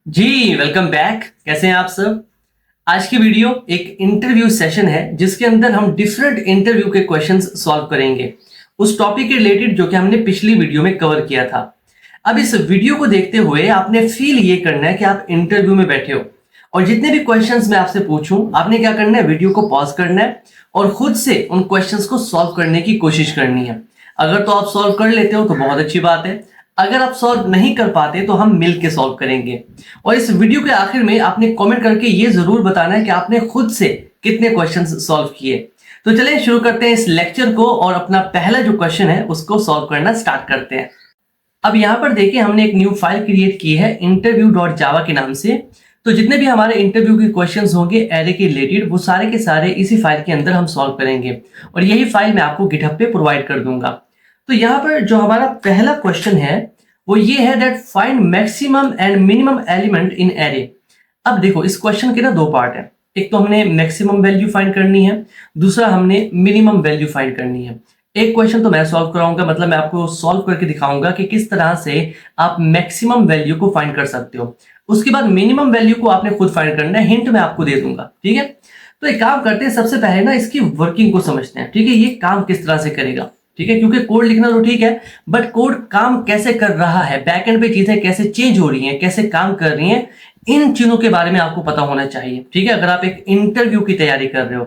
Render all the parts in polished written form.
जी welcome back. कैसे हैं आप सब। आज की वीडियो एक इंटरव्यू सेशन है जिसके अंदर हम डिफरेंट इंटरव्यू के क्वेश्चंस सॉल्व करेंगे उस टॉपिक के रिलेटेड जो कि हमने पिछली वीडियो में कवर किया था। अब इस वीडियो को देखते हुए आपने फील ये करना है कि आप इंटरव्यू में बैठे हो और जितने भी क्वेश्चंस मैं आपसे पूछूं आपने क्या करना है, वीडियो को पॉज करना है और खुद से उन क्वेश्चंस को सॉल्व करने की कोशिश करनी है। अगर तो आप सॉल्व कर लेते हो तो बहुत अच्छी बात है, अगर आप सॉल्व नहीं कर पाते तो हम मिल के सॉल्व करेंगे। और इस वीडियो के आखिर में आपने कमेंट करके ये जरूर बताना है कि आपने खुद से कितने क्वेश्चंस सॉल्व किए। तो चलिए शुरू करते हैं इस लेक्चर को और अपना पहला जो क्वेश्चन है उसको सॉल्व करना स्टार्ट करते हैं। अब यहाँ पर देखिए हमने एक न्यू फाइल क्रिएट की है interview.java के नाम से। तो जितने भी हमारे इंटरव्यू के क्वेश्चंस होंगे एरे के रिलेटेड वो सारे के सारे इसी फाइल के अंदर हम सॉल्व करेंगे और यही फाइल मैं आपको गिटहब पे प्रोवाइड कर दूंगा। तो यहाँ पर जो हमारा पहला क्वेश्चन है वो ये है that find maximum and minimum element in array. अब देखो इस क्वेश्चन के ना दो पार्ट है, एक तो हमने मैक्सिमम वैल्यू फाइंड करनी है, दूसरा हमने मिनिमम वैल्यू फाइंड करनी है। एक क्वेश्चन तो मैं सॉल्व कराऊंगा, मतलब मैं आपको सॉल्व करके दिखाऊंगा कि किस तरह से आप मैक्सिमम वैल्यू को फाइंड कर सकते हो। उसके बाद मिनिमम वैल्यू को आपने खुद फाइंड करना है, हिंट मैं आपको दे दूंगा। ठीक है, तो एक काम करते हैं, सबसे पहले ना इसकी वर्किंग को समझते हैं। ठीक है, ये काम किस तरह से करेगा। ठीक है, क्योंकि कोड लिखना तो ठीक है बट कोड काम कैसे कर रहा है, बैकएंड पे चीजें कैसे चेंज हो रही हैं, कैसे काम कर रही हैं, इन चीजों के बारे में आपको पता होना चाहिए। ठीक है, अगर आप एक इंटरव्यू की तैयारी कर रहे हो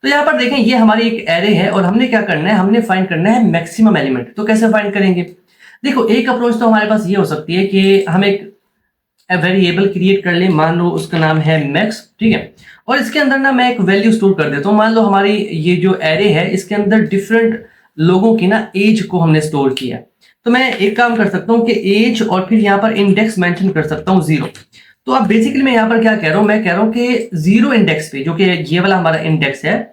तो यहाँ पर देखें ये हमारी एक एरे है और हमने क्या करना है, हमने फाइंड करना है मैक्सिमम एलिमेंट। तो कैसे फाइंड करेंगे, देखो एक अप्रोच तो हमारे पास ये हो सकती है कि हम एक वेरिएबल क्रिएट कर ले, मान लो उसका नाम है मैक्स। ठीक है, और इसके अंदर ना मैं एक वैल्यू स्टोर कर देता हूँ। मान लो हमारी ये जो एरे है इसके अंदर डिफरेंट लोगों की ना एज को हमने स्टोर किया। तो मैं एक काम कर सकता हूँ कि एज और फिर यहाँ पर इंडेक्स मेंशन कर सकता हूँ 0। तो अब बेसिकली मैं यहाँ पर क्या कह रहा हूँ, मैं कह रहा हूँ कि 0 इंडेक्स पे, जो कि ये वाला हमारा इंडेक्स है,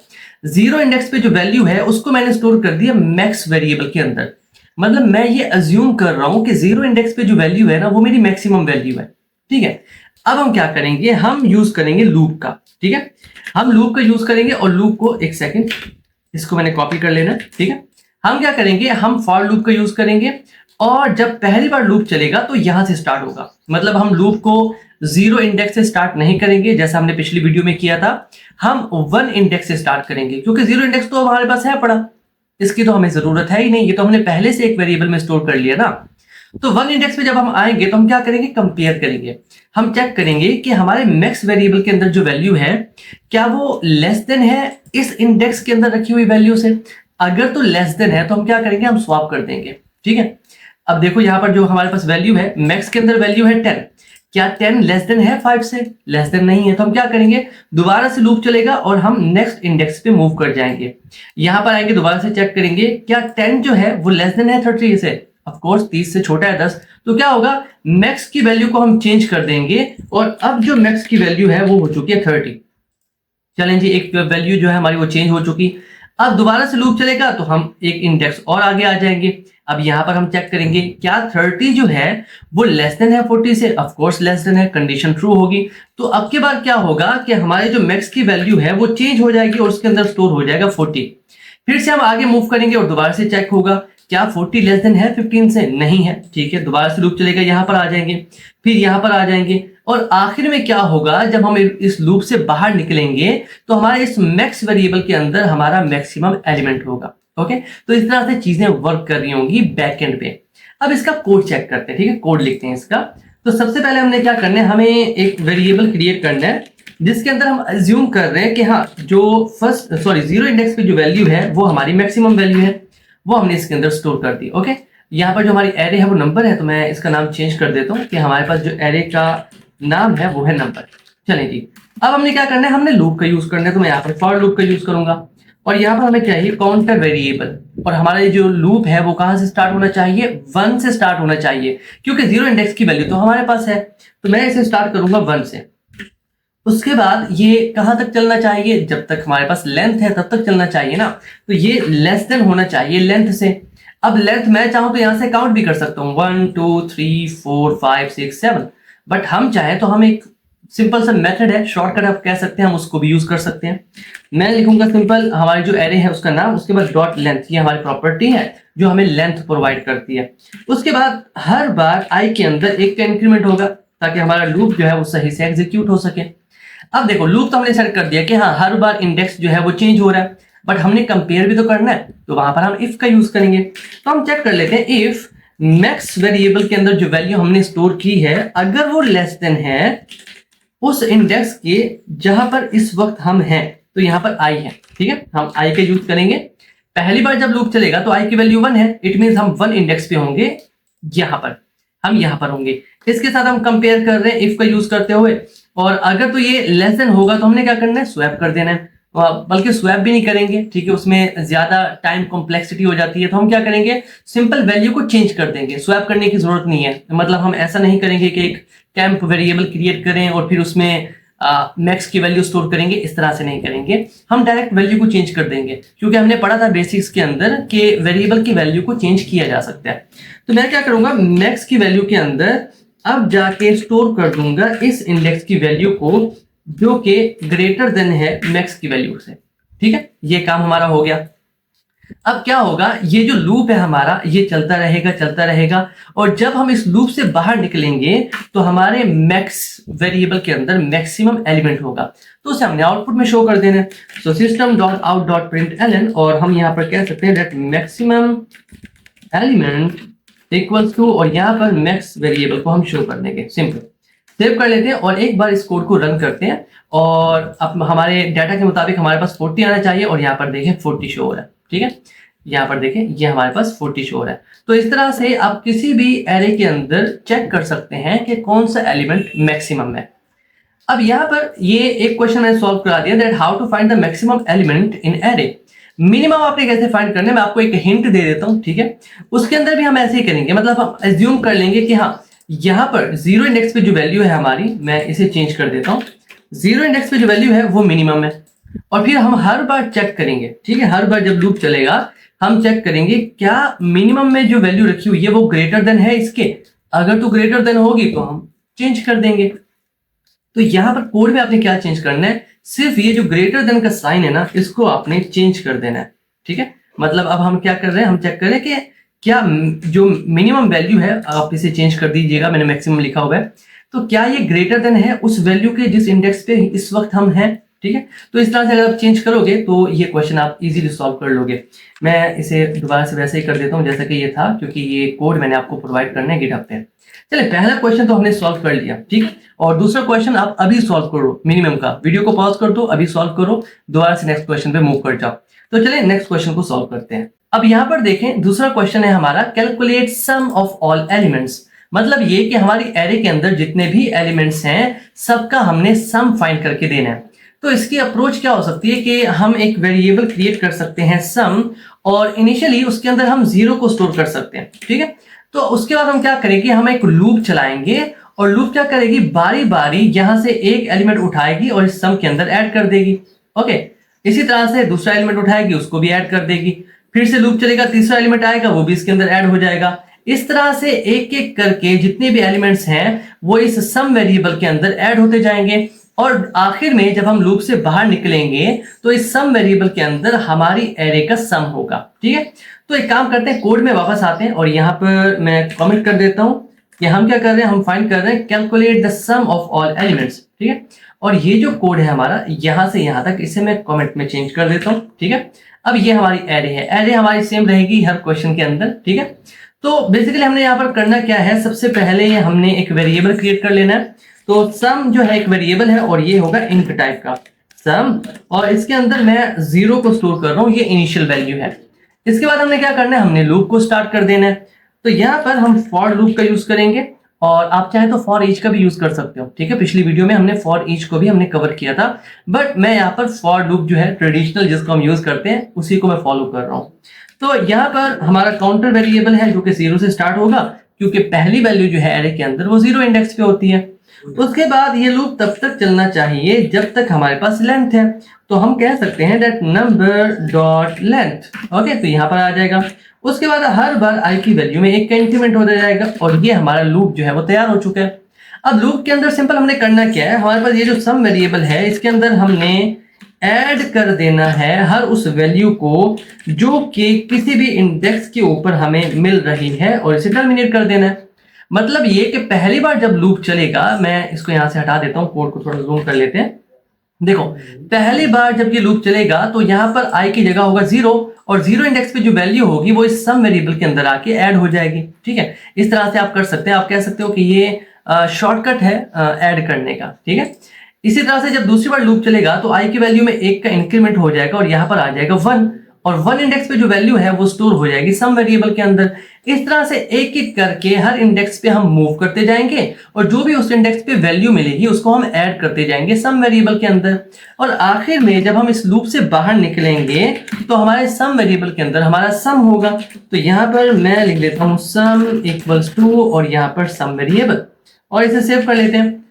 0 इंडेक्स पे जो वैल्यू है उसको मैंने स्टोर कर दिया मैक्स वेरिएबल के अंदर। मतलब मैं ये अज्यूम कर रहा हूँ कि 0 इंडेक्स पे जो वैल्यू है ना वो मेरी मैक्सिमम वैल्यू है। ठीक है, अब हम क्या करेंगे, हम यूज करेंगे लूप का। ठीक है, हम लूप का यूज करेंगे और लूप को, एक सेकेंड इसको मैंने कॉपी कर लेना। ठीक है, हम क्या करेंगे, हम फॉर लूप का यूज करेंगे और जब पहली बार लूप चलेगा तो यहां से स्टार्ट होगा। मतलब हम लूप को 0 इंडेक्स से स्टार्ट नहीं करेंगे जैसा हमने पिछली वीडियो में किया था, हम 1 इंडेक्स से स्टार्ट करेंगे क्योंकि 0 इंडेक्स तो हमारे पास है पड़ा, इसकी तो हमें जरूरत है ही नहीं, ये तो हमने पहले से एक वेरिएबल में स्टोर कर लिया ना। तो 1 इंडेक्स पे जब हम आएंगे तो हम क्या करेंगे, कंपेयर करेंगे। हम चेक करेंगे कि हमारे मैक्स वेरिएबल के अंदर जो वैल्यू है क्या वो लेस देन है इस इंडेक्स के अंदर रखी हुई वैल्यू से। अगर तो लेस देन है तो हम क्या करेंगे, हम स्वैप कर देंगे। ठीक है, अब देखो यहाँ पर जो हमारे पास वैल्यू है, मैक्स के अंदर वैल्यू है 10, क्या 10 लेस देन है 5 से, लेस देन नहीं है। तो हम क्या करेंगे, दोबारा से लूप चलेगा और हम नेक्स्ट इंडेक्स पे मूव कर जाएंगे। यहां पर आएंगे, दोबारा से चेक करेंगे क्या 10 जो है वो लेस देन है 30 से, ऑफ कोर्स 30 से छोटा है 10। तो क्या होगा, मैक्स की वैल्यू को हम चेंज कर देंगे और अब जो मैक्स की वैल्यू है वो हो चुकी है 30। चलें जी, एक वैल्यू जो है हमारी वो चेंज हो चुकी। अब दोबारा से लूप चलेगा तो हम एक इंडेक्स और आगे आ जाएंगे। अब यहां पर हम चेक करेंगे क्या 30 जो है वो लेस देन है 40 से, ऑफ कोर्स लेस देन है, कंडीशन ट्रू होगी। तो अब के बाद क्या होगा कि हमारे जो मैक्स की वैल्यू है वो चेंज हो जाएगी और उसके अंदर स्टोर हो जाएगा 40। फिर से हम आगे मूव करेंगे और दोबारा से चेक होगा क्या 40 लेस देन है 15 से, नहीं है। ठीक है, दोबारा से लूप चलेगा, यहां पर आ जाएंगे, फिर यहां पर आ जाएंगे और आखिर में क्या होगा, जब हम इस लूप से बाहर निकलेंगे तो हमारे इस मैक्स वेरिएबल के अंदर हमारा मैक्सिमम एलिमेंट होगा। ओके, तो इस तरह से चीजें वर्क कर रही होंगी बैकएंड पे। अब इसका कोड चेक करते हैं। ठीक है, कोड लिखते हैं इसका। तो सबसे पहले हमने क्या करना है, हमें एक वेरिएबल क्रिएट करना है जिसके अंदर हम अज्यूम कर रहे हैं कि हाँ जो 0 इंडेक्स पे जो वैल्यू है वो हमारी मैक्सिमम वैल्यू है, वो हमने इसके अंदर स्टोर कर दी। ओके, यहाँ पर जो हमारी एरे है वो नंबर है, तो मैं इसका नाम चेंज कर देता हूँ कि हमारे पास जो एरे का नाम है वो है नंबर। चलें जी, अब हमने क्या करना है, हमने लूप का यूज करना है। तो मैं यहाँ पर फॉर लूप का यूज करूंगा और यहाँ पर हमें चाहिए काउंटर वेरिएबल और हमारा ये जो लूप है वो कहाँ से स्टार्ट होना चाहिए, 1 से स्टार्ट होना चाहिए क्योंकि 0 इंडेक्स की वैल्यू तो हमारे पास है। तो मैं इसे स्टार्ट करूंगा 1 से। उसके बाद ये कहां तक चलना चाहिए, जब तक हमारे पास लेंथ है तब तक चलना चाहिए ना। तो ये लेस देन होना चाहिए लेंथ से। अब लेंथ मैं चाहूं तो यहां से काउंट भी कर सकता हूं 1 2 3 4 5 6 7, बट हम चाहें तो हम एक सिंपल सा मेथड है, शॉर्टकट आप कह सकते हैं, हम उसको भी यूज कर सकते हैं। मैं लिखूंगा सिंपल हमारी जो एरे है उसका नाम, उसके बाद डॉट लेंथ, ये हमारी प्रॉपर्टी है जो हमें लेंथ प्रोवाइड करती है। उसके बाद हर बार आई के अंदर एक का इंक्रीमेंट होगा ताकि हमारा लूप जो है वो सही से एग्जीक्यूट हो सके। अब देखो लूप तो हमने सेट कर दिया कि हाँ हर बार इंडेक्स जो है वो चेंज हो रहा है, बट हमने कंपेयर भी तो करना है, तो वहां पर हम इफ का यूज करेंगे। तो हम चेक कर लेते हैं इफ मैक्स वेरिएबल के अंदर जो वैल्यू हमने स्टोर की है अगर वो लेस देन है उस इंडेक्स के जहां पर इस वक्त हम हैं, तो यहाँ पर आई है, ठीक है, हम आई का यूज करेंगे। पहली बार जब लूप चलेगा तो आई की वैल्यू 1 है, इट मींस हम 1 इंडेक्स पे होंगे, यहां पर हम यहां पर होंगे। इसके साथ हम कंपेयर कर रहे हैं इफ का यूज करते हुए, और अगर तो ये लेस देन होगा तो हमने क्या करना है, स्वैप कर देना है। बल्कि स्वैप भी नहीं करेंगे, ठीक है, उसमें ज्यादा टाइम कॉम्प्लेक्सिटी हो जाती है, तो हम क्या करेंगे, सिंपल वैल्यू को चेंज कर देंगे, स्वैप करने की जरूरत नहीं है। मतलब हम ऐसा नहीं करेंगे कि एक टेम्प वेरिएबल क्रिएट करें और फिर उसमें मैक्स की वैल्यू स्टोर करेंगे, इस तरह से नहीं करेंगे, हम डायरेक्ट वैल्यू को चेंज कर देंगे, क्योंकि हमने पढ़ा था बेसिक्स के अंदर कि वेरिएबल की वैल्यू को चेंज किया जा सकता है। तो मैं क्या करूंगा, मैक्स की वैल्यू के अंदर अब जाके स्टोर कर दूंगा इस इंडेक्स की वैल्यू को जो कि ग्रेटर देन है मैक्स की वैल्यू से, ठीक है, ये काम हमारा हो गया। अब क्या होगा, ये जो लूप है हमारा ये चलता रहेगा, और जब हम इस लूप से बाहर निकलेंगे तो हमारे मैक्स वेरिएबल के अंदर मैक्सिमम एलिमेंट होगा, तो उसे हमने आउटपुट में शो कर देना है। So system dot out dot println, और हम यहाँ पर कह सकते हैं that maximum element equals to, और यहाँ पर मैक्स वेरिएबल को हम शो कर देंगे। सिंपल सेव कर लेते हैं और एक बार इस कोड को रन करते हैं, और अब हमारे डाटा के मुताबिक हमारे पास 40 आना चाहिए, और यहाँ पर देखें 40 शो हो रहा है, ठीक है, यहाँ पर देखें ये हमारे पास 40 शो हो रहा है। तो इस तरह से आप किसी भी एरे के अंदर चेक कर सकते हैं कि कौन सा एलिमेंट मैक्सिमम है। अब यहाँ पर ये एक क्वेश्चन मैंने सॉल्व करा दिया, that how to find the maximum element in array. Minimum आपने कैसे फाइंड करना है, मैं आपको एक हिंट दे देता हूँ, ठीक है, उसके अंदर भी हम ऐसे ही करेंगे। मतलब हम एज्यूम कर लेंगे कि हाँ यहाँ पर 0 इंडेक्स पे जो वैल्यू है हमारी, मैं इसे चेंज कर देता हूँ, 0 इंडेक्स पे जो वैल्यू है वो मिनिमम है, और फिर हम हर बार चेक करेंगे, ठीक है, हर बार जब लूप चलेगा हम चेक करेंगे क्या मिनिमम में जो वैल्यू रखी हुई है वो ग्रेटर देन है इसके, अगर तो ग्रेटर देन होगी तो हम चेंज कर देंगे। तो यहाँ पर कोड में आपने क्या चेंज करना है, सिर्फ ये जो ग्रेटर देन का साइन है ना इसको आपने चेंज कर देना है, ठीक है। मतलब अब हम क्या कर रहे हैं, हम चेक कर रहे हैं कि क्या जो मिनिमम वैल्यू है, आप इसे चेंज कर दीजिएगा, मैंने मैक्सिमम लिखा हुआ है, तो क्या ये ग्रेटर देन है उस वैल्यू के जिस इंडेक्स पे इस वक्त हम हैं, ठीक है। तो इस तरह से अगर आप चेंज करोगे तो ये क्वेश्चन आप इजीली सॉल्व कर लोगे। मैं इसे दोबारा से वैसे ही कर देता हूँ जैसा कि ये था, क्योंकि ये कोड मैंने आपको प्रोवाइड करना है गिटहब पे। चलिए पहला क्वेश्चन तो हमने सॉल्व कर लिया, ठीक, और दूसरा क्वेश्चन आप अभी सॉल्व करो, मिनिमम का वीडियो को पॉज कर दो, अभी सॉल्व करो, दोबारा से नेक्स्ट क्वेश्चन पे मूव कर जाओ। तो चलिए नेक्स्ट क्वेश्चन को सॉल्व करते हैं। अब यहाँ पर देखें दूसरा क्वेश्चन है हमारा, calculate sum of all elements. मतलब ये कि हमारी एरे के अंदर जितने भी एलिमेंट्स हैं सबका हमने सम फाइंड करके देना है। तो इसकी अप्रोच क्या हो सकती है कि हम एक वेरिएबल क्रिएट कर सकते हैं सम, और इनिशियली उसके अंदर हम 0 को स्टोर कर सकते हैं, ठीक है। तो उसके बाद हम क्या करेंगे, हम एक लूप चलाएंगे, और लूप क्या करेगी, बारी बारी यहां से एक एलिमेंट उठाएगी और इस सम के अंदर ऐड कर देगी, ओके। इसी तरह से दूसरा एलिमेंट उठाएगी, उसको भी ऐड कर देगी, फिर से लूप चलेगा, तीसरा एलिमेंट आएगा, वो भी इसके अंदर ऐड हो जाएगा। इस तरह से एक एक करके जितने भी एलिमेंट्स हैं वो इस सम वेरिएबल के अंदर ऐड होते जाएंगे, और आखिर में जब हम लूप से बाहर निकलेंगे तो इस सम वेरिएबल के अंदर हमारी एरे का सम होगा, ठीक है। तो एक काम करते हैं, कोड में वापस आते हैं, और यहाँ पर मैं कमेंट कर देता हूँ कि हम क्या कर रहे हैं, हम फाइंड कर रहे हैं calculate the sum of all elements, ठीक है। और ये जो कोड है हमारा यहां से यहां तक, इसे मैं कमेंट में चेंज कर देता हूं, ठीक है। अब ये हमारी एरे है, एरे हमारी सेम रहेगी हर क्वेश्चन के अंदर, ठीक है। तो बेसिकली हमने यहाँ पर करना क्या है, सबसे पहले हमने एक वेरिएबल क्रिएट कर लेना है। तो सम जो है एक वेरिएबल है, और ये होगा इंट टाइप का सम, और इसके अंदर मैं 0 को स्टोर कर रहा हूँ, ये इनिशियल वैल्यू है। इसके बाद हमने क्या करना है, हमने लूप को स्टार्ट कर देना है। तो यहाँ पर हम फॉर लूप का यूज करेंगे, और आप चाहे तो फॉर ईच का भी यूज कर सकते हो, ठीक है। पिछली वीडियो में हमने फॉर ईच को भी हमने कवर किया था, बट मैं यहाँ पर फॉर लूप जो है ट्रेडिशनल जिसको हम यूज करते हैं उसी को मैं फॉलो कर रहा हूँ। तो यहाँ पर हमारा काउंटर वेरिएबल है जो कि 0 से स्टार्ट होगा, क्योंकि पहली वैल्यू जो है एरे के अंदर वो 0 इंडेक्स पे होती है। उसके बाद ये लूप तब तक चलना चाहिए जब तक हमारे पास लेंथ है, तो हम कह सकते हैं that number dot length, okay. तो यहाँ पर आ जाएगा। उसके बाद हर बार आई की वैल्यू में एक का इंक्रीमेंट हो जाएगा, और ये हमारा लूप जो है वो तैयार हो चुका है। अब लूप के अंदर सिंपल हमने करना क्या है, हमारे पास ये जो सम वेरिएबल है इसके अंदर हमने ऐड कर देना है हर उस वैल्यू को जो कि किसी भी इंडेक्स के ऊपर हमें मिल रही है, और इसे टर्मिनेट कर देना है। मतलब ये कि पहली बार जब लूप चलेगा, मैं इसको यहां से हटा देता हूं, कोड को थोड़ा जूम कर लेते हैं। देखो पहली बार जब ये लूप चलेगा तो यहाँ पर i की जगह होगा 0 और 0 इंडेक्स पे जो वैल्यू होगी वो इस सम वेरिएबल के अंदर आके ऐड हो जाएगी। ठीक है, इस तरह से आप कर सकते हैं। आप कह सकते हो कि ये शॉर्टकट है ऐड करने का। ठीक है, इसी तरह से जब दूसरी बार लूप चलेगा तो i की वैल्यू में 1 का इंक्रीमेंट हो जाएगा और यहाँ पर आ जाएगा 1 और 1 इंडेक्स पे जो वैल्यू है वो स्टोर हो जाएगी सम वेरिएबल के अंदर। इस तरह से एक एक करके हर इंडेक्स पे हम मूव करते जाएंगे और जो भी उस इंडेक्स पे वैल्यू मिलेगी उसको हम ऐड करते जाएंगे सम वेरिएबल के अंदर। और आखिर में जब हम इस लूप से बाहर निकलेंगे तो हमारे सम वेरिएबल के अंदर हमारा सम होगा। तो यहाँ पर मैं लिख लेता हूँ सम इक्वल्स टू और यहाँ पर सम वेरिएबल और इसे सेव कर लेते हैं।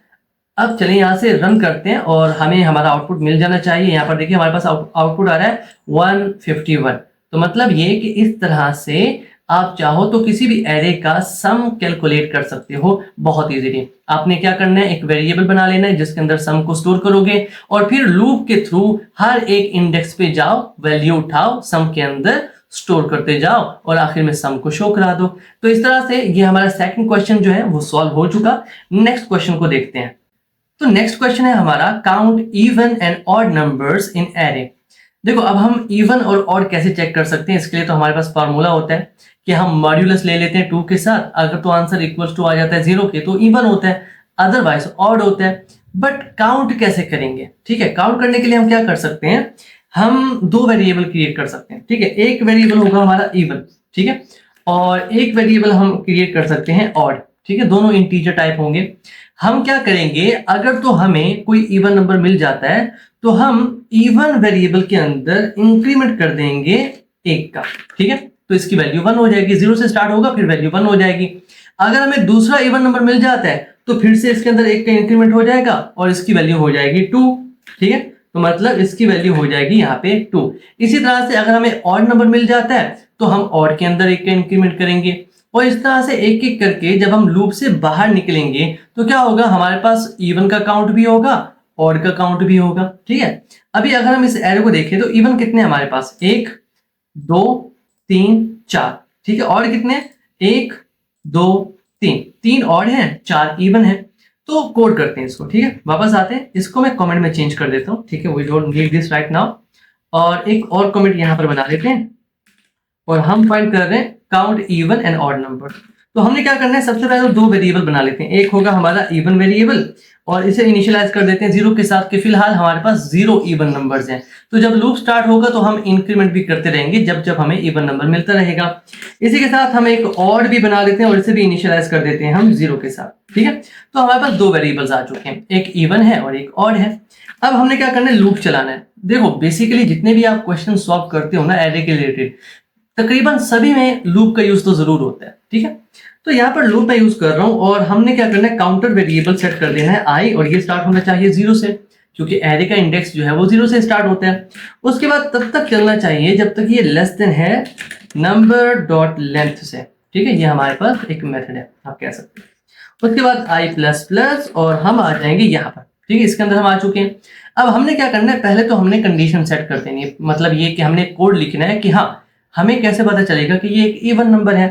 अब चलिए यहाँ से रन करते हैं और हमें हमारा आउटपुट मिल जाना चाहिए। यहाँ पर देखिए हमारे पास आउटपुट आ रहा है 151। तो मतलब ये कि इस तरह से आप चाहो तो किसी भी एरे का सम कैलकुलेट कर सकते हो बहुत इजीली। आपने क्या करना है, एक वेरिएबल बना लेना है जिसके अंदर सम को स्टोर करोगे और फिर लूप के थ्रू हर एक इंडेक्स पे जाओ, वैल्यू उठाओ, सम के अंदर स्टोर करते जाओ और आखिर में सम को शो करा दो। तो इस तरह से ये हमारा सेकंड क्वेश्चन जो है वो सॉल्व हो चुका। नेक्स्ट क्वेश्चन को देखते हैं। तो नेक्स्ट क्वेश्चन है हमारा count even and odd numbers in array. देखो अब हम इवन और ऑड कैसे चेक कर सकते हैं, इसके लिए तो हमारे पास फार्मूला होता है कि हम मॉड्यूलस ले लेते हैं 2 के साथ। अगर तो आंसर इक्वल्स टू आ जाता है 0 के तो इवन होता है, अदरवाइज ऑड होता है। बट काउंट कैसे करेंगे? ठीक है, काउंट करने के लिए हम क्या कर सकते हैं, हम 2 वेरिएबल क्रिएट कर सकते हैं। ठीक है, एक वेरिएबल होगा हमारा इवन, ठीक है, और एक वेरिएबल हम क्रिएट कर सकते हैं ऑड। ठीक है, दोनों इंटीजर टाइप होंगे। हम क्या करेंगे, अगर तो हमें कोई इवन नंबर मिल जाता है तो हम इवन वेरिएबल के अंदर इंक्रीमेंट कर देंगे 1 का। ठीक है, तो इसकी वैल्यू 1 हो जाएगी, 0 से स्टार्ट होगा फिर वैल्यू 1 हो जाएगी। अगर हमें दूसरा इवन नंबर मिल जाता है तो फिर से इसके अंदर 1 का इंक्रीमेंट हो जाएगा और इसकी वैल्यू हो जाएगी 2। ठीक है, तो मतलब इसकी वैल्यू हो जाएगी यहाँ पे 2। इसी तरह से अगर हमें ऑड नंबर मिल जाता है तो हम ऑड के अंदर 1 का इंक्रीमेंट करेंगे और इस तरह से एक एक करके जब हम लूप से बाहर निकलेंगे तो क्या होगा, हमारे पास इवन का काउंट भी होगा, ऑड का काउंट भी होगा। ठीक है, अभी अगर हम इस एरे को देखें तो इवन कितने हमारे पास, 1 2 3 4। ठीक है, ऑड कितने, 1 2 3 ऑड है, 4 इवन है। तो कोड करते हैं इसको। ठीक है, वापस आते हैं, इसको मैं कमेंट में चेंज कर देता हूँ। ठीक है, we don't need this right now. और एक और कमेंट यहाँ पर बना लेते हैं और हम फाइंड कर रहे हैं count even and odd number. तो हमने क्या करना है, सबसे पहले तो 2 वेरिएबल बना लेते हैं। एक होगा हमारा इवन वेरिएबल और इसे इनिशियलाइज कर देते हैं 0 के साथ कि फिलहाल हमारे पास 0 इवन नंबर्स हैं। तो जब लूप स्टार्ट होगा तो हम इंक्रीमेंट भी करते रहेंगे जब जब हमें इवन नंबर मिलता रहेगा। इसी के साथ हम एक ऑड भी बना लेते हैं और इसे भी इनिशियलाइज कर देते हैं हम 0 के साथ। ठीक है, तो हमारे पास 2 वेरिएबल्स आ चुके हैं, एक इवन है और एक ऑड है। अब हमने क्या करना है, लूप चलाना है। देखो बेसिकली जितने भी आप क्वेश्चन सॉल्व करते हो ना एरे के रिलेटेड, तकरीबन सभी में लूप का यूज तो जरूर होता है। ठीक है, तो यहाँ पर लूप मैं यूज कर रहा हूँ और हमने क्या करना है, काउंटर वेरिएबल सेट कर देना है i और ये स्टार्ट होना चाहिए 0 से, क्योंकि एरे का इंडेक्स जो है वो 0 से स्टार्ट होता है। उसके बाद तब तक चलना चाहिए जब तक ये लेस देन है नंबर डॉट लेंथ से। ठीक है, ये हमारे पास एक मेथड है, आप कह सकते हैं। उसके बाद i प्लस प्लस और हम आ जाएंगे यहाँ पर। ठीक है, इसके अंदर हम आ चुके हैं। अब हमने क्या करना है, पहले तो हमने कंडीशन सेट कर देनी है, मतलब ये कि हमने कोड लिखना है कि हाँ हमें कैसे पता चलेगा कि ये एक इवन नंबर है।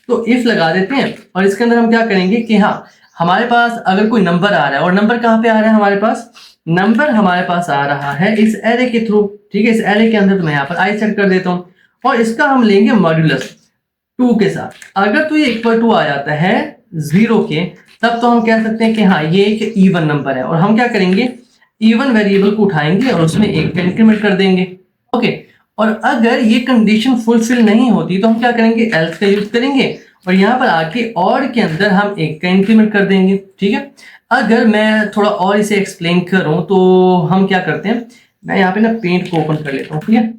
तो इफ लगा देते हैं और इसके अंदर हम क्या करेंगे कि हाँ हमारे पास अगर कोई नंबर आ रहा है, और नंबर कहाँ पे आ रहा है हमारे पास, नंबर हमारे पास आ रहा है इस एरे के थ्रू। ठीक है, इस एरे के अंदर तो मैं यहाँ पर i सेट कर देता हूँ और इसका हम लेंगे मॉड्यूलस 2 के साथ। अगर तो ये इक्वल टू आ जाता है 0 के, तब तो हम कह सकते हैं कि हाँ ये एक इवन नंबर है और हम क्या करेंगे, इवन वेरिएबल को उठाएंगे और उसमें 1 का इंक्रीमेंट कर देंगे। ओके, और अगर ये कंडीशन फुलफिल नहीं होती तो हम क्या करेंगे, एल्स का यूज करेंगे और यहाँ पर आके ऑड के अंदर हम 1 का इंक्रीमेंट कर देंगे। ठीक है, अगर मैं थोड़ा और इसे एक्सप्लेन करूं तो हम क्या करते हैं, मैं यहाँ पे ना पेंट को ओपन कर लेता हूँ। ठीक है,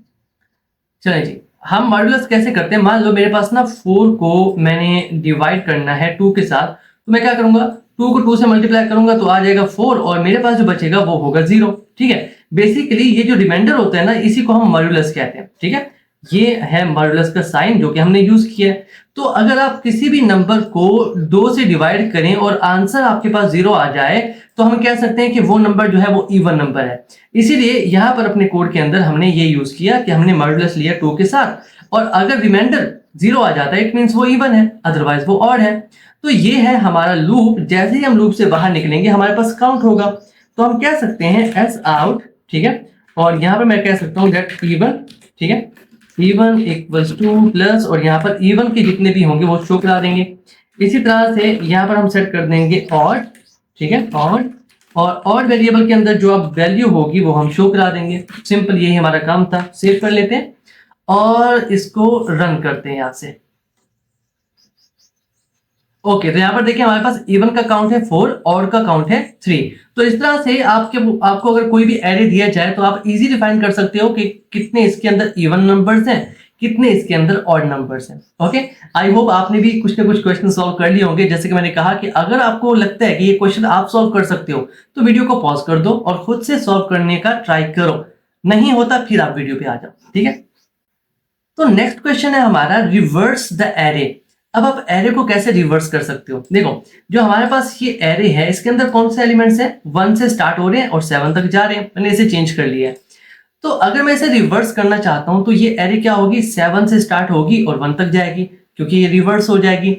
चलिए जी, हम मॉड्यूलस कैसे करते हैं, मान लो मेरे पास ना 4 को मैंने डिवाइड करना है 2 के साथ, तो मैं क्या करूंगा, 2 को 2 से मल्टीप्लाई करूंगा तो आ जाएगा 4 और मेरे पास जो बचेगा वो होगा 0। ठीक है, बेसिकली ये जो रिमाइंडर होता है ना, इसी को हम मॉड्यूलस कहते हैं। ठीक है, ये है मॉड्यूलस का साइन जो कि हमने यूज किया है। तो अगर आप किसी भी नंबर को 2 से डिवाइड करें और आंसर आपके पास 0 आ जाए तो हम कह सकते हैं कि वो नंबर जो है वो इवन नंबर है। इसीलिए यहाँ पर अपने कोड के अंदर हमने ये यूज किया कि हमने मॉड्यूलस लिया 2 के साथ और अगर रिमाइंडर 0 आ जाता है इट मीन्स वो इवन है, अदरवाइज वो ऑड है। तो ये है हमारा लूप। जैसे ही हम लूप से बाहर निकलेंगे हमारे पास काउंट होगा, तो हम कह सकते हैं एस आउट, ठीक है। और यहाँ पे मैं कह सकता हूँ दैट इवन, ठीक है, इवन इक्वल्स टू प्लस, और यहाँ पर इवन के जितने भी होंगे वो शो करा देंगे। इसी तरह से यहाँ पर हम सेट कर देंगे ऑड, ठीक है, ऑड, और ऑड वेरिएबल के अंदर जो अब वैल्यू होगी वो हम शो करा देंगे। सिंपल यही हमारा काम था। सेव कर लेते हैं और इसको रन करते हैं यहाँ से। ओके, तो यहाँ पर देखिए हमारे पास इवन का काउंट है 4, ऑड का काउंट है 3। तो इस तरह से आपको अगर कोई भी एरे दिया जाए तो आप इजी डिफाइन कर सकते हो कि कितने इसके अंदर इवन नंबर्स हैं, कितने इसके अंदर ऑड नंबर्स हैं। ओके, आई होप आपने भी कुछ ना कुछ क्वेश्चन सॉल्व कर लिए होंगे। जैसे कि मैंने कहा कि अगर आपको लगता है कि ये क्वेश्चन आप सॉल्व कर सकते हो तो वीडियो को पॉज कर दो और खुद से सॉल्व करने का ट्राई करो, नहीं होता फिर आप वीडियो पे आ जाओ, ठीक है। तो नेक्स्ट क्वेश्चन है हमारा रिवर्स द एरे। अब आप एरे को कैसे रिवर्स कर सकते हो? देखो, जो हमारे पास ये एरे है इसके अंदर कौन से एलिमेंट्स हैं, 1 से स्टार्ट हो रहे हैं और 7 तक जा रहे हैं। मैंने इसे चेंज कर लिया है। तो अगर मैं इसे रिवर्स करना चाहता हूं तो ये एरे क्या होगी, 7 से स्टार्ट होगी और 1 तक जाएगी, क्योंकि ये रिवर्स हो जाएगी।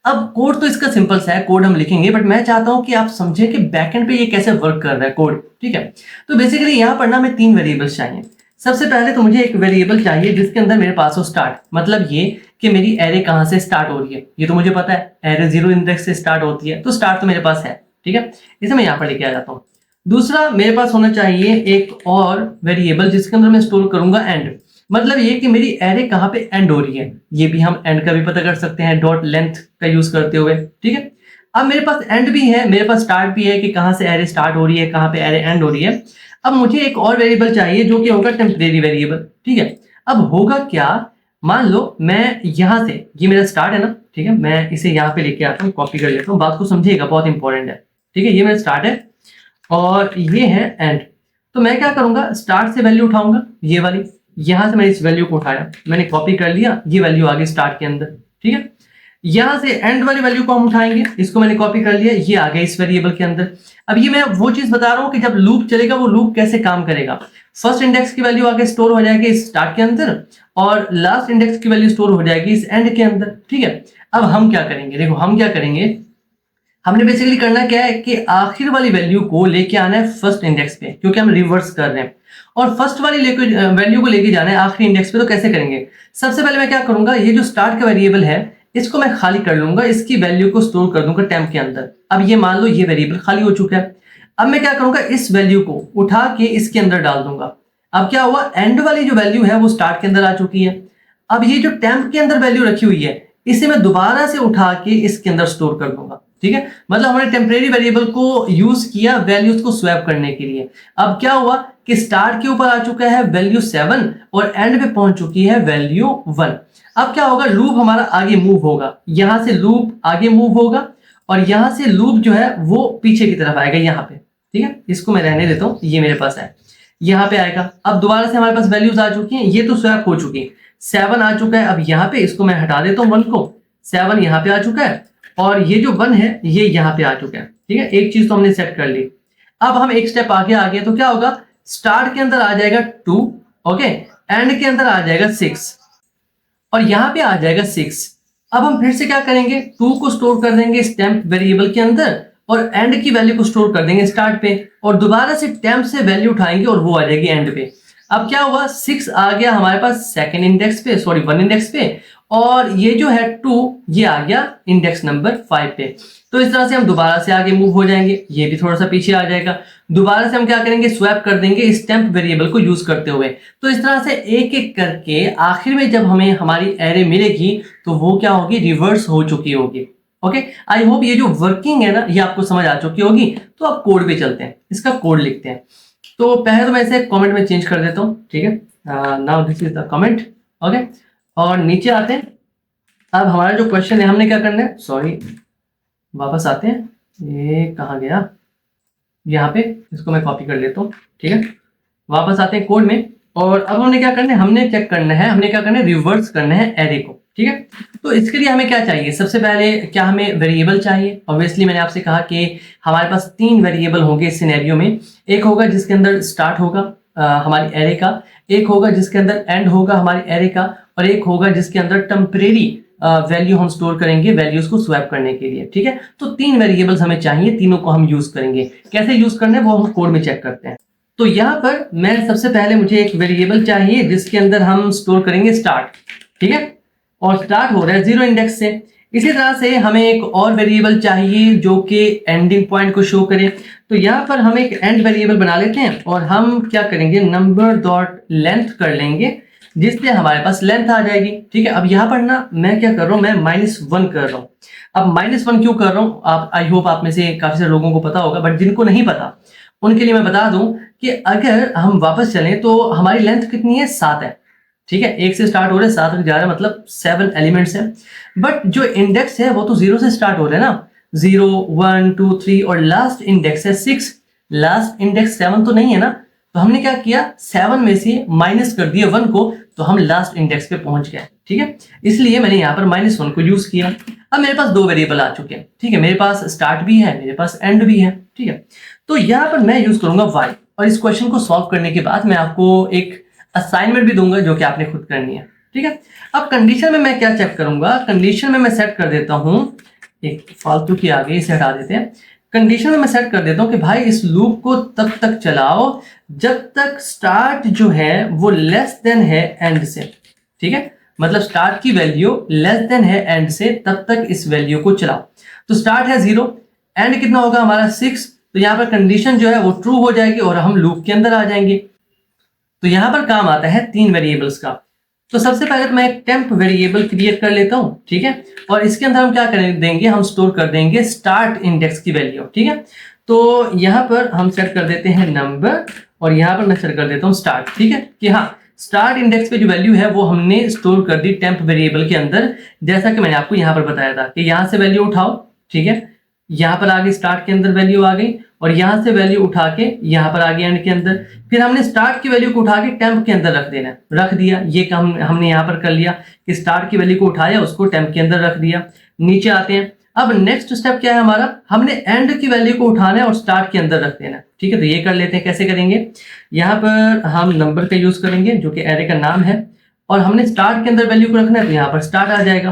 अब कोड तो इसका सिंपल सा है, कोड हम लिखेंगे, बट मैं चाहता हूं कि आप समझें कि बैकएंड पे ये कैसे वर्क कर रहा है कोड, ठीक है। तो बेसिकली यहां पर ना हमें 3 वेरिएबल्स चाहिए। सबसे पहले तो मुझे एक वेरिएबल चाहिए जिसके अंदर मेरे पास हो स्टार्ट, मतलब ये कि मेरी एरे कहां से स्टार्ट हो रही है। ये तो मुझे पता है, एरे 0 इंडेक्स से स्टार्ट होती है, तो स्टार्ट तो मेरे पास है, ठीक है। इसे मैं यहाँ पर लेके आ जाता हूँ। दूसरा मेरे पास होना चाहिए एक और वेरिएबल जिसके अंदर मैं स्टोर करूंगा एंड, मतलब ये कि मेरी एरे कहाँ पे एंड हो रही है। ये भी हम एंड का भी पता कर सकते हैं डॉट लेंथ का यूज करते हुए, ठीक है। अब मेरे पास एंड भी है, मेरे पास स्टार्ट भी है कि कहाँ से एरे स्टार्ट हो रही है, कहाँ पे एरे एंड हो रही है। अब मुझे एक और वेरिएबल चाहिए जो कि होगा टेम्परेरी वेरिएबल, ठीक है। अब होगा क्या, मान लो मैं यहां से, ये मेरा स्टार्ट है ना, ठीक है, मैं इसे यहाँ पे लेके आता हूँ, कॉपी कर लेता हूँ, बात को समझिएगा, बहुत इंपॉर्टेंट है, ठीक है। ये मेरा स्टार्ट है और ये है एंड। तो मैं क्या करूंगा, स्टार्ट से वैल्यू उठाऊंगा, ये वाली, यहां से मैंने इस वैल्यू को उठाया, मैंने कॉपी कर लिया, ये वैल्यू आ गई स्टार्ट के अंदर, ठीक है। यहां से एंड वाली वैल्यू को हम उठाएंगे, इसको मैंने कॉपी कर लिया, ये आ गया इस वेरिएबल के अंदर। अब ये मैं वो चीज बता रहा हूं कि जब लूप चलेगा वो लूप कैसे काम करेगा। फर्स्ट इंडेक्स की वैल्यू आगे स्टोर हो जाएगी इस स्टार्ट के अंदर और लास्ट इंडेक्स की वैल्यू स्टोर हो जाएगी इस एंड के अंदर, ठीक है। अब हम क्या करेंगे, देखो हम क्या करेंगे, हमने बेसिकली करना क्या है कि आखिर वाली वैल्यू को लेके आना है फर्स्ट इंडेक्स पे, क्योंकि हम रिवर्स कर रहे हैं, और फर्स्ट वाली वैल्यू को लेके जाना है आखिरी इंडेक्स पे। तो कैसे करेंगे, सबसे पहले मैं क्या करूंगा, ये जो स्टार्ट का वेरिएबल है इसको मैं खाली कर लूंगा, इसकी वैल्यू को स्टोर कर दूंगा टेम्प के अंदर। अब ये मान लो ये वेरिएबल खाली हो चुका है। अब मैं क्या करूंगा, इस वैल्यू को उठा के इसके अंदर डाल दूंगा। अब क्या हुआ, एंड वाली जो वैल्यू है वो स्टार्ट के अंदर आ चुकी है। अब ये जो टेम्प के अंदर वैल्यू रखी हुई है इसे मैं दोबारा से उठा के इसके अंदर स्टोर कर दूंगा, ठीक है। मतलब हमने टेम्परेरी वेरिएबल को यूज किया वैल्यूज को स्वैप करने के लिए। अब क्या हुआ कि स्टार्ट के ऊपर आ चुका है वैल्यू 7 और एंड पे पहुंच चुकी है वैल्यू 1। अब क्या होगा, लूप हमारा आगे मूव होगा, यहां से लूप आगे मूव होगा और यहां से लूप जो है वो पीछे की तरफ आएगा यहाँ पे, ठीक है। इसको मैं रहने देता हूँ, ये मेरे पास है, यहाँ पे आएगा। अब दोबारा से हमारे पास वैल्यूज आ चुकी हैं, ये तो स्वैप हो चुकी है, 7 आ चुका है। अब यहाँ पे इसको मैं हटा देता हूँ 1 को, 7 यहाँ पे आ चुका है और ये जो 1 है ये यहाँ पे आ चुका है, ठीक है। एक चीज तो हमने सेट कर ली। अब हम एक स्टेप आगे आ गए, तो क्या होगा, स्टार्ट के अंदर आ जाएगा 2, ओके, एंड के अंदर आ जाएगा 6 और यहाँ पे आ जाएगा 6। अब हम फिर से क्या करेंगे, 2 को स्टोर कर देंगे इस टेम्प वेरिएबल के अंदर और एंड की वैल्यू को स्टोर कर देंगे स्टार्ट पे और दोबारा से टेम्प से वैल्यू उठाएंगे और वो आ जाएगी एंड पे। अब क्या हुआ, 6 आ गया हमारे पास सेकंड इंडेक्स पे, सॉरी 1 इंडेक्स पे, और ये जो है 2 ये आ गया इंडेक्स नंबर 5 पे। तो इस तरह से हम दोबारा से आगे मूव हो जाएंगे, ये भी थोड़ा सा पीछे आ जाएगा। दोबारा से हम क्या करेंगे, स्वैप कर देंगे इस टेम्प वेरिएबल को यूज करते हुए। तो इस तरह से एक एक करके आखिर में जब हमें हमारी एरे मिलेगी तो वो क्या होगी, रिवर्स हो चुकी होगी। ओके, आई होप ये जो वर्किंग है ना ये आपको समझ आ चुकी होगी। तो अब कोड पे चलते हैं, इसका कोड लिखते हैं। तो पहले तो मैं इसे कमेंट में चेंज कर देता हूँ, ठीक है। Now this is the comment, okay, और नीचे आते हैं। अब हमारा जो क्वेश्चन है हमने क्या करना है, सॉरी वापस आते हैं, ये कहाँ गया, यहाँ पे, इसको मैं कॉपी कर लेता हूँ, ठीक है। वापस आते हैं कोड में और अब हमने क्या करना है, हमने चेक करना है, हमने क्या करना है, रिवर्स करना है एरे को, ठीक है। तो इसके लिए हमें क्या चाहिए, सबसे पहले क्या हमें वेरिएबल चाहिए। ऑब्वियसली मैंने आपसे कहा कि हमारे पास 3 वेरिएबल होंगे इस सिनेरियो में। एक होगा जिसके अंदर स्टार्ट होगा हमारी एरे का, एक होगा जिसके अंदर एंड होगा हमारी एरे का, और एक होगा जिसके अंदर टेम्परेरी वैल्यू हम स्टोर करेंगे वैल्यूज को स्वैप करने के लिए, ठीक है। तो 3 वेरिएबल्स हमें चाहिए, तीनों को हम यूज करेंगे। कैसे यूज करना है वो हम कोड में चेक करते हैं। तो यहाँ पर मैं सबसे पहले मुझे एक वेरिएबल चाहिए जिसके अंदर हम स्टोर करेंगे स्टार्ट, ठीक है, और स्टार्ट हो रहा है 0 इंडेक्स से। इसी तरह से हमें एक और वेरिएबल चाहिए जो कि एंडिंग पॉइंट को शो करे। तो यहाँ पर हम एक एंड वेरिएबल बना लेते हैं और हम क्या करेंगे, नंबर डॉट लेंथ कर लेंगे जिससे हमारे पास लेंथ आ जाएगी, ठीक है। अब यहाँ पर ना मैं क्या कर रहा हूँ, मैं -1 कर रहा हूँ। अब -1 क्यों कर रहा हूँ, आप आई होप आप में से काफी सारे लोगों को पता होगा, बट जिनको नहीं पता उनके लिए मैं बता दूं कि अगर हम वापस चलें तो हमारी लेंथ कितनी है, 7 है, ठीक है। 1 से स्टार्ट हो रहे हैं, 7 तक जा रहे हैं, मतलब 7 एलिमेंट्स हैं। बट जो इंडेक्स है वो तो 0 से स्टार्ट हो रहे हैं ना, 0 1 2 3 और लास्ट इंडेक्स है 6। लास्ट इंडेक्स 7 तो नहीं है ना, तो हमने क्या किया, 7 में से माइनस कर दिया 1 को, तो हम लास्ट इंडेक्स पे पहुंच गए, ठीक है। इसलिए मैंने यहाँ पर -1 को यूज किया। अब मेरे पास 2 वेरिएबल आ चुके हैं, ठीक है। मेरे पास स्टार्ट भी है, मेरे पास एंड भी है, ठीक है। तो यहाँ पर मैं यूज करूंगा वाई, और इस क्वेश्चन को सॉल्व करने के बाद मैं आपको एक असाइनमेंट भी दूंगा जो कि आपने खुद करनी है, ठीक है। अब कंडीशन में मैं क्या चेक करूंगा, कंडीशन में मैं सेट कर देता हूं, एक फालतू की आ गई, इसे हटा देते हैं। कंडीशन में मैं सेट कर देता हूं कि भाई इस लूप को तब तक चलाओ जब तक स्टार्ट जो है वो लेस देन है एंड से, ठीक है। मतलब स्टार्ट की वैल्यू लेस देन है एंड से, तब तक इस वैल्यू को चलाओ। तो स्टार्ट है 0, एंड कितना होगा हमारा 6, तो यहाँ पर कंडीशन जो है वो ट्रू हो जाएगी और हम लूप के अंदर आ जाएंगे। तो यहाँ पर काम आता है 3 वेरिएबल्स का। तो सबसे पहले तो मैं एक टेम्प वेरिएबल क्रिएट कर लेता हूँ, ठीक है। और इसके अंदर हम क्या कर देंगे, हम स्टोर कर देंगे स्टार्ट इंडेक्स की वैल्यू, ठीक है। तो यहाँ पर हम सेट कर देते हैं नंबर, और यहाँ पर मैं सेट कर देता हूँ स्टार्ट, ठीक है, कि हाँ स्टार्ट इंडेक्स पे जो वैल्यू है वो हमने स्टोर कर दी टेम्प वेरिएबल के अंदर, जैसा कि मैंने आपको यहाँ पर बताया था कि यहाँ से वैल्यू उठाओ, ठीक है। यहाँ पर आगे स्टार्ट के अंदर वैल्यू आ गई, और यहाँ से वैल्यू उठा के यहाँ पर आगे एंड के अंदर, फिर हमने स्टार्ट की वैल्यू को उठा के टेम्प के अंदर रख देना, रख दिया। ये काम हमने यहाँ पर कर लिया कि स्टार्ट की वैल्यू को उठाया, उसको टेम्प के अंदर रख दिया। नीचे आते हैं, अब नेक्स्ट स्टेप क्या है हमारा, हमने एंड की वैल्यू को उठाना है और स्टार्ट के अंदर रख देना, ठीक है। तो ये कर लेते हैं, कैसे करेंगे, यहाँ पर हम नंबर का यूज करेंगे जो कि एरे का नाम है, और हमने स्टार्ट के अंदर वैल्यू को रखना है, तो यहाँ पर स्टार्ट आ जाएगा।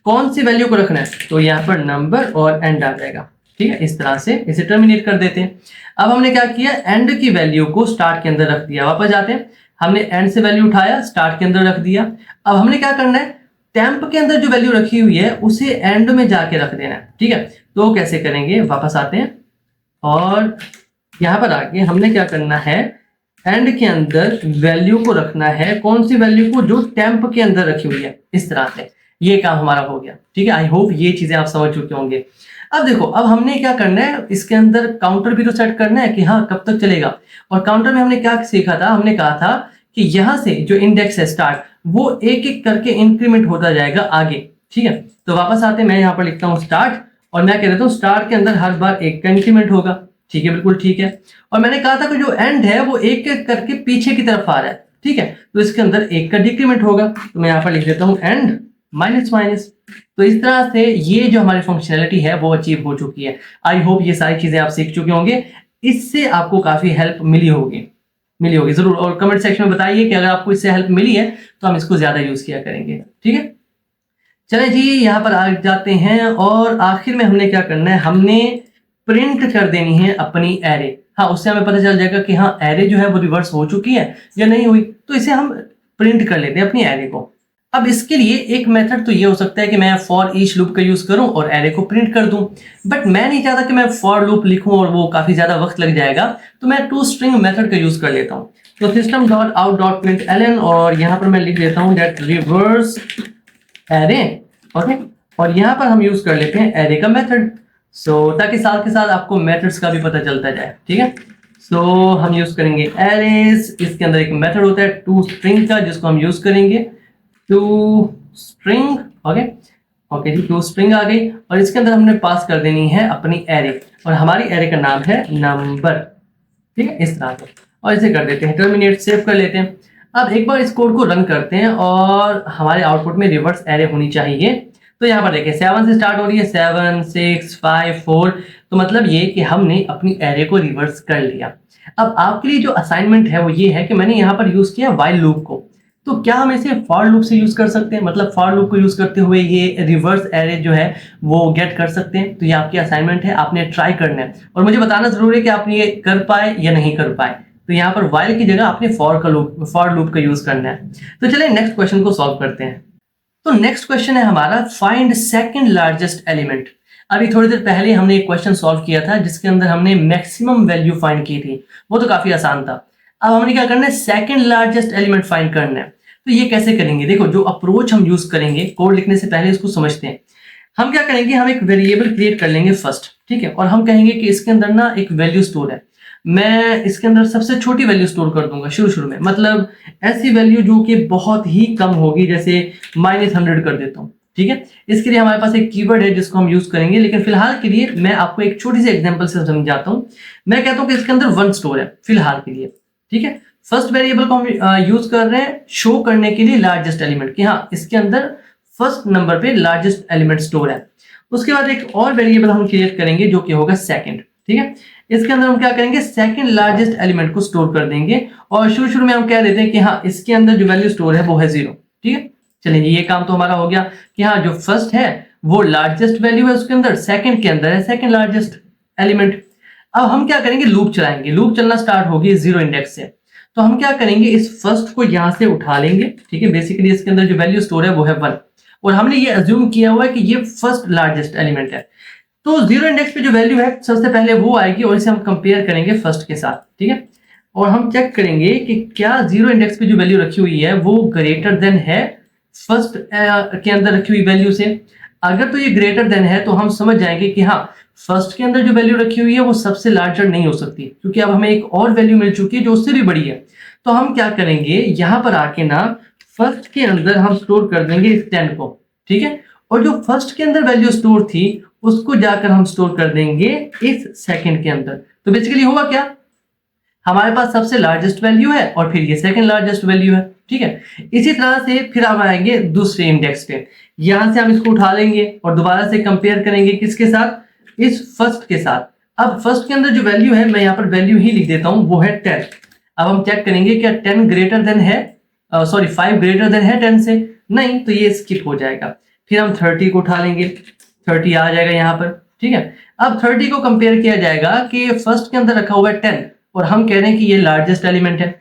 कौन सी वैल्यू को रखना है, तो यहाँ पर नंबर और एंड आ जाएगा, ठीक है। इस तरह से इसे टर्मिनेट कर देते हैं। अब हमने क्या किया, एंड की वैल्यू को स्टार्ट के अंदर रख दिया। वापस जाते हैं, हमने एंड से वैल्यू उठाया, स्टार्ट के अंदर रख दिया। अब हमने क्या करना है, टेम्प के अंदर जो वैल्यू रखी हुई है उसे एंड में जाके रख देना है, ठीक है। तो कैसे करेंगे, वापस आते हैं, और यहाँ पर आके हमने क्या करना है, एंड के अंदर वैल्यू को रखना है, कौन सी वैल्यू को, जो टेम्प के अंदर रखी हुई है। इस तरह से ये काम हमारा हो गया, ठीक है। आई होप ये चीजें आप समझ चुके होंगे। अब देखो, अब हमने क्या करना है, इसके अंदर काउंटर भी तो सेट करना है कि हाँ कब तक चलेगा। और काउंटर में हमने क्या सीखा था, हमने कहा था कि यहाँ से जो इंडेक्स है स्टार्ट, वो एक एक करके इंक्रीमेंट होता जाएगा आगे, ठीक है। तो वापस आते हैं, मैं यहाँ पर लिखता हूँ स्टार्ट, और मैं कह देता हूँ स्टार्ट के अंदर हर बार एक का इंक्रीमेंट होगा, ठीक है, बिल्कुल ठीक है। और मैंने कहा था कि जो एंड है वो एक एक करके पीछे की तरफ आ रहा है, ठीक है, तो इसके अंदर एक का डिक्रीमेंट होगा। तो मैं यहाँ पर लिख देता हूँ एंड माइनस माइनस। तो इस तरह से ये जो हमारी फंक्शनैलिटी है वो अचीव हो चुकी है। आई होप ये सारी चीजें आप सीख चुके होंगे, इससे आपको काफी हेल्प मिली होगी जरूर। और कमेंट सेक्शन में बताइए कि अगर आपको इससे हेल्प मिली है तो हम इसको ज्यादा यूज किया करेंगे, ठीक है। चले जी, यहाँ पर आ जाते हैं, और आखिर में हमने क्या करना है, हमने प्रिंट कर देनी है अपनी एरे। हाँ, उससे हमें पता चल जाएगा कि हाँ एरे जो है वो रिवर्स हो चुकी है या नहीं हुई। तो इसे हम प्रिंट कर लेते हैं अपनी एरे को। अब इसके लिए एक मेथड तो ये हो सकता है कि मैं फॉर ईच लूप का यूज करूं और एरे को प्रिंट कर दूं, बट मैं नहीं चाहता कि मैं फॉर लूप लिखूं और वो काफी ज्यादा वक्त लग जाएगा, तो मैं टू स्ट्रिंग मेथड का यूज कर लेता हूं। तो system.out.println, और यहाँ पर मैं लिख देता हूं that reverse array, ओके। और यहाँ पर हम यूज कर लेते हैं एरे का मेथड, ताकि साथ के साथ आपको मेथड्स का भी पता चलता जाए, ठीक है। हम यूज करेंगे एरेज, इसके अंदर एक मेथड होता है टू स्ट्रिंग का जिसको हम यूज करेंगे to string, okay ji, to string आ गई, और इसके अंदर हमने पास कर देनी है अपनी एरे, और हमारी एरे का नाम है नंबर, ठीक है, इस तरह से। और इसे कर देते हैं टर्मिनेट, सेव कर लेते हैं। अब एक बार इस कोड को रन करते हैं और हमारे आउटपुट में रिवर्स एरे होनी चाहिए। तो यहाँ पर देखिए 7 से स्टार्ट हो रही है, 7 6 5 4, तो मतलब ये कि हमने अपनी एरे को रिवर्स कर लिया। अब आपके लिए जो असाइनमेंट है वो ये है कि मैंने यहाँ पर यूज किया व्हाइल लूप को। तो क्या हम इसे फॉर लूप से यूज कर सकते हैं, मतलब फॉर लूप को यूज करते हुए ये रिवर्स एरे जो है वो गेट कर सकते हैं। तो ये आपकी असाइनमेंट है, आपने ट्राई करना है और मुझे बताना जरूरी है कि आपने ये कर पाए या नहीं कर पाए। तो यहाँ पर वाइल की जगह आपने फॉर लूप का यूज करना है। तो चलिए नेक्स्ट क्वेश्चन को सॉल्व करते हैं। तो नेक्स्ट क्वेश्चन है हमारा फाइंड सेकंड लार्जेस्ट एलिमेंट। अभी थोड़ी देर पहले हमने एक क्वेश्चन सॉल्व किया था जिसके अंदर हमने मैक्सिमम वैल्यू फाइंड की थी, वो तो काफी आसान था। अब हमने क्या करना है, सेकंड लार्जेस्ट एलिमेंट फाइंड करना है। तो ये कैसे करेंगे, देखो जो अप्रोच हम यूज करेंगे, कोड लिखने से पहले इसको समझते हैं। हम क्या करेंगे, हम एक वेरिएबल क्रिएट कर लेंगे फर्स्ट, ठीक है, और हम कहेंगे कि इसके अंदर ना एक वैल्यू स्टोर है। मैं इसके अंदर सबसे छोटी वैल्यू स्टोर कर दूंगा शुरू में, मतलब ऐसी वैल्यू जो कि बहुत ही कम होगी, जैसे -100 कर देता हूँ, ठीक है। इसके लिए हमारे पास एक कीवर्ड है जिसको हम यूज करेंगे, लेकिन फिलहाल के लिए मैं आपको एक छोटी सी एग्जांपल से समझाता हूँ। मैं कहता हूँ कि इसके अंदर 1 स्टोर है फिलहाल के लिए, ठीक है। फर्स्ट वेरिएबल को हम यूज कर रहे हैं शो करने के लिए लार्जेस्ट एलिमेंट, कि हाँ इसके अंदर फर्स्ट नंबर पे लार्जेस्ट एलिमेंट स्टोर है। उसके बाद एक और वेरिएबल हम क्रिएट करेंगे जो कि होगा सेकंड, ठीक है। इसके अंदर हम क्या करेंगे, सेकंड लार्जेस्ट एलिमेंट को स्टोर कर देंगे और शुरू में हम कह देते हैं कि हाँ इसके अंदर जो वैल्यू स्टोर है वो है 0, ठीक है। चलिए ये काम तो हमारा हो गया कि हाँ जो फर्स्ट है वो लार्जेस्ट वैल्यू है उसके अंदर, सेकंड के अंदर है सेकंड लार्जेस्ट एलिमेंट। अब हम क्या करेंगे, लूप चलाएंगे, लूप चलना स्टार्ट होगी 0 इंडेक्स से। तो हम क्या करेंगे, इस फर्स्ट को यहां से उठा लेंगे, ठीक है। बेसिकली इसके अंदर जो वैल्यू स्टोर है वो है 1 और हमने ये अज्यूम किया हुआ है कि ये फर्स्ट लार्जेस्ट एलिमेंट है। तो 0 इंडेक्स पे जो वैल्यू है सबसे पहले वो आएगी और इसे हम कंपेयर करेंगे फर्स्ट के साथ, ठीक है। और हम चेक करेंगे कि क्या 0 इंडेक्स पे जो वैल्यू रखी हुई है वो ग्रेटर देन है फर्स्ट के अंदर रखी हुई वैल्यू से। अगर तो ये ग्रेटर देन है तो हम समझ जाएंगे कि हाँ फर्स्ट के अंदर जो वैल्यू रखी हुई है वो सबसे लार्जर नहीं हो सकती, क्योंकि अब हमें एक और वैल्यू मिल चुकी है जो उससे भी बड़ी है। तो हम क्या करेंगे, यहां पर आके ना फर्स्ट के अंदर हम स्टोर कर देंगे इस 10 को, ठीक है। और जो फर्स्ट के अंदर वैल्यू स्टोर थी उसको जाकर हम स्टोर कर देंगे इस सेकंड के अंदर। तो बेसिकली हुआ क्या, हमारे पास सबसे लार्जेस्ट वैल्यू है और फिर ये सेकंड लार्जेस्ट वैल्यू है, ठीक है। इसी तरह से फिर हम आएंगे दूसरे इंडेक्स पे, यहां से हम इसको उठा लेंगे और दोबारा से कंपेयर करेंगे किसके साथ, इस फर्स्ट के साथ। अब फर्स्ट के अंदर जो वैल्यू है, मैं यहाँ पर वैल्यू ही लिख देता हूं, वो है 10। अब हम चेक करेंगे क्या 10 ग्रेटर देन है, 5 ग्रेटर देन है 10 से, नहीं, तो ये स्किप हो जाएगा। फिर हम 30 को उठा लेंगे, 30 आ जाएगा यहाँ पर, ठीक है। अब 30 को कंपेयर किया जाएगा कि फर्स्ट के अंदर रखा हुआ है 10 और हम कह रहे हैं कि ये लार्जेस्ट एलिमेंट है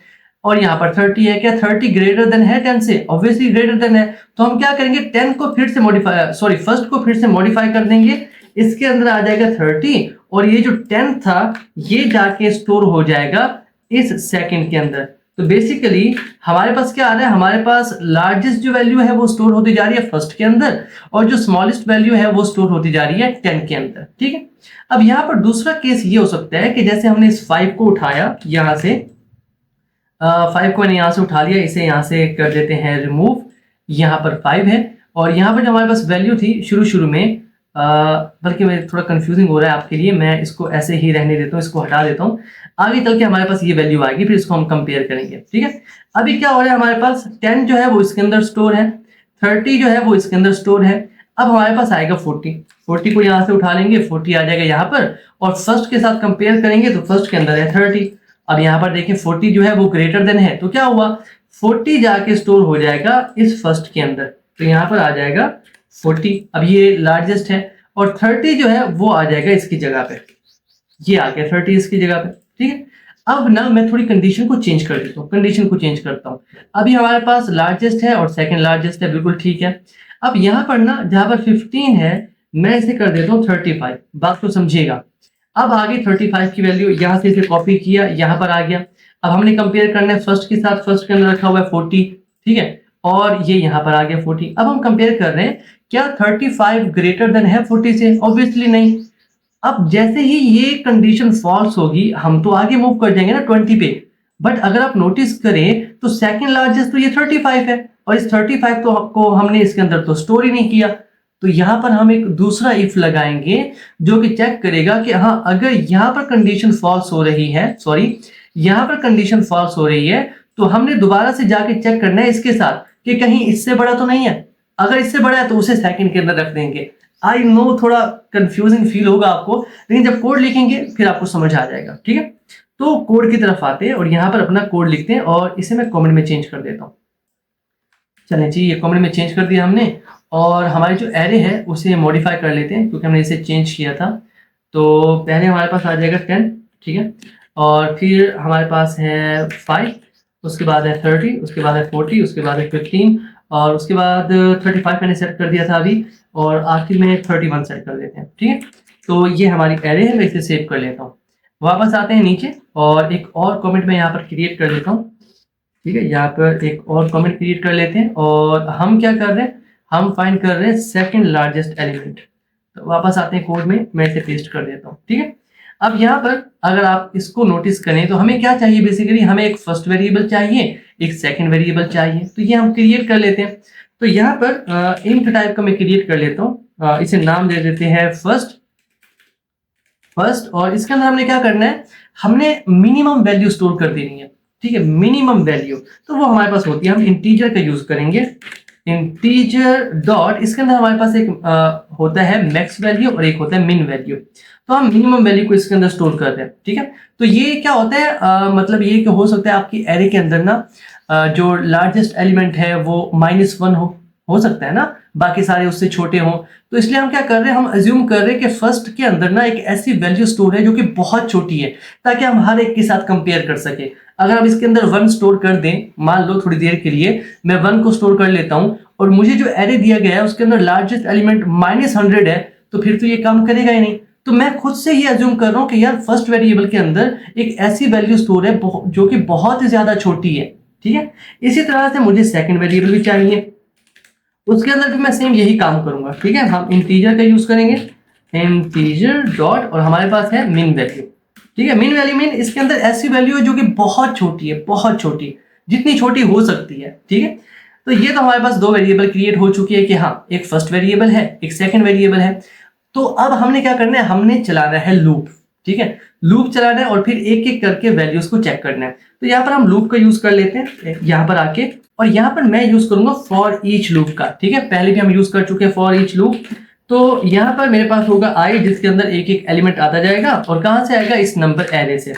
और यहाँ पर 30 है, क्या 30 ग्रेटर देन है 10 से, ऑब्वियसली ग्रेटर देन है। तो हम क्या करेंगे, 10 को फिर से फर्स्ट को फिर से मॉडिफाई कर देंगे, इसके अंदर आ जाएगा 30 और ये जो 10 था ये जाके स्टोर हो जाएगा इस सेकंड के अंदर। तो बेसिकली हमारे पास क्या आ रहा है, हमारे पास लार्जेस्ट जो वैल्यू है वो स्टोर होती जा रही है फर्स्ट के अंदर और जो स्मॉलेस्ट वैल्यू है वो स्टोर होती जा रही है 10 के अंदर, ठीक है। अब यहाँ पर दूसरा केस ये हो सकता है कि जैसे हमने इस 5 को उठाया यहाँ से, 5 को मैंने यहाँ से उठा लिया, इसे यहाँ से कर देते हैं रिमूव, यहाँ पर 5 है और यहाँ पर जो हमारे पास वैल्यू थी शुरू में, बल्कि मैं थोड़ा कंफ्यूजिंग हो रहा है आपके लिए, मैं इसको ऐसे ही रहने देता हूँ, इसको हटा देता हूँ। आगे चल के हमारे पास ये वैल्यू आएगी, फिर इसको हम कंपेयर करेंगे, ठीक है। अभी क्या हो रहा है, हमारे पास 10 जो है वो इसके अंदर स्टोर है, 30 जो है वो इसके अंदर स्टोर है। अब हमारे पास आएगा 40 को यहाँ से उठा लेंगे, 40 आ जाएगा यहाँ पर और फर्स्ट के साथ कंपेयर करेंगे तो फर्स्ट के अंदर है 30। अब यहाँ पर देखिए 40 जो है वो ग्रेटर देन है, तो क्या हुआ, 40 जाके स्टोर हो जाएगा इस फर्स्ट के अंदर, तो यहाँ पर आ जाएगा 40। अब ये लार्जेस्ट है और 30 जो है वो आ जाएगा इसकी जगह पे, ये आ गया 30 इसकी जगह पे, ठीक है। अब ना मैं थोड़ी कंडीशन को चेंज कर देता हूँ, कंडीशन को चेंज करता हूँ। अभी हमारे पास लार्जेस्ट है और सेकंड लार्जेस्ट है, बिल्कुल ठीक है। अब यहाँ पर ना जहां पर 15 है मैं इसे कर देता हूँ 35, बात को समझिएगा। अब आगे 35 की वैल्यू यहाँ से इसे कॉपी किया, यहाँ पर आ गया। अब हमने कंपेयर करना है फर्स्ट के साथ, फर्स्ट के अंदर रखा हुआ है 40, ठीक है, और ये यहाँ पर आ गया 40। अब हम कंपेयर कर रहे हैं क्या 35 ग्रेटर देन है 40 से, ऑब्वियसली नहीं। अब जैसे ही ये कंडीशन फॉल्स होगी हम तो आगे मूव कर जाएंगे ना 20 पे, बट अगर आप नोटिस करें तो सेकंड लार्जेस्ट तो ये 35 है और इस 35 को हमने इसके अंदर तो स्टोर ही नहीं किया। तो यहां पर हम एक दूसरा इफ लगाएंगे जो कि चेक करेगा कि हाँ अगर यहां पर कंडीशन फॉल्स हो रही है, यहां पर कंडीशन फॉल्स हो रही है तो हमने दोबारा से जाके चेक करना है इसके साथ कि कहीं इससे बड़ा तो नहीं है। अगर इससे बड़ा है तो उसे सेकंड के अंदर रख देंगे। आई नो थोड़ा कंफ्यूजिंग फील होगा आपको, लेकिन जब कोड लिखेंगे फिर आपको समझ आ जाएगा, ठीक है। तो कोड की तरफ आते हैं और यहाँ पर अपना कोड लिखते हैं और इसे मैं कमेंट में चेंज कर देता हूँ। चलें जी, ये कमेंट में चेंज कर दिया हमने और हमारी जो एरे है उसे मॉडिफाई कर लेते हैं क्योंकि हमने इसे चेंज किया था। तो पहले हमारे पास आ जाएगा 10, ठीक है, और फिर हमारे पास है 5, उसके बाद है 30, उसके बाद है 40, उसके बाद है 15 और उसके बाद 35 मैंने सेट कर दिया था अभी और आखिर में 31 सेट कर देते हैं, ठीक है। तो ये हमारी एरे है, मैं इसे सेव कर लेता हूँ। वापस आते हैं नीचे और एक और कमेंट मैं यहाँ पर क्रिएट कर लेता हूँ, ठीक है। यहाँ पर एक और कमेंट क्रिएट कर लेते हैं और हम क्या कर रहे हैं, हम फाइंड कर रहे हैं सेकंड लार्जेस्ट एलिमेंट। तो वापस आते हैं कोड में, मैं इसे पेस्ट कर देता हूँ, ठीक है। अब यहाँ पर अगर आप इसको नोटिस करें तो हमें क्या चाहिए, बेसिकली हमें एक फर्स्ट वेरिएबल चाहिए, एक सेकंड वेरिएबल चाहिए, तो ये हम क्रिएट कर लेते हैं। तो यहाँ पर इंट टाइप का मैं क्रिएट कर लेता हूँ, इसे नाम दे देते हैं फर्स्ट और इसके अंदर हमने क्या करना है, हमने मिनिमम वैल्यू स्टोर कर देनी है, ठीक है, मिनिमम वैल्यू। तो वो हमारे पास होती है, हम इंटीजर का यूज करेंगे, इंटीजर डॉट, इसके अंदर हमारे पास एक होता है मैक्स वैल्यू और एक होता है मिन वैल्यू। तो हम मिनिमम वैल्यू को इसके अंदर स्टोर करते हैं, ठीक है। तो ये क्या होता है, मतलब ये कि हो सकता है आपकी एरे के अंदर ना जो लार्जेस्ट एलिमेंट है वो -1 हो सकता है ना, बाकी सारे उससे छोटे हों। तो इसलिए हम क्या कर रहे हैं, हम अज्यूम कर रहे हैं कि फर्स्ट के अंदर ना एक ऐसी वैल्यू स्टोर है जो कि बहुत छोटी है, ताकि हम हर एक के साथ कंपेयर कर सके। अगर हम इसके अंदर 1 स्टोर कर दें, मान लो थोड़ी देर के लिए मैं 1 को स्टोर कर लेता हूं और मुझे जो एरे दिया गया है उसके अंदर लार्जेस्ट एलिमेंट -100 है, तो फिर तो ये काम करेगा ही नहीं। तो मैं खुद से ही अज्यूम कर रहा हूं कि यार फर्स्ट वेरिएबल के अंदर एक ऐसी वैल्यू स्टोर है जो कि बहुत ही ज्यादा छोटी है, ठीक है। इसी तरह से मुझे सेकंड वेरिएबल भी चाहिए, उसके अंदर भी मैं सेम यही काम करूंगा, ठीक है। हम इंटीजर का यूज करेंगे, इंटीजर डॉट, और हमारे पास है मिन वैल्यू, ठीक है। मिन वैल्यू मीन इसके अंदर ऐसी वैल्यू है जो कि बहुत छोटी है, बहुत छोटी, जितनी छोटी हो सकती है, ठीक है। तो ये तो हमारे पास दो वेरिएबल क्रिएट हो चुकी है कि हाँ, एक फर्स्ट वेरिएबल है, एक सेकंड वेरिएबल है। तो अब हमने क्या करना है, हमने चलाना है लूप, ठीक है। लूप चलाना है और फिर एक एक करके वैल्यूज को चेक करना है। तो यहाँ पर हम लूप का यूज कर लेते हैं, यहाँ पर आके, और यहाँ पर मैं यूज करूंगा फॉर ईच लूप का, ठीक है। पहले भी हम यूज कर चुके हैं फॉर ईच लूप। तो यहाँ पर मेरे पास होगा आई, जिसके अंदर एक एक एलिमेंट आता जाएगा और कहाँ से आएगा, इस नंबर एरे से।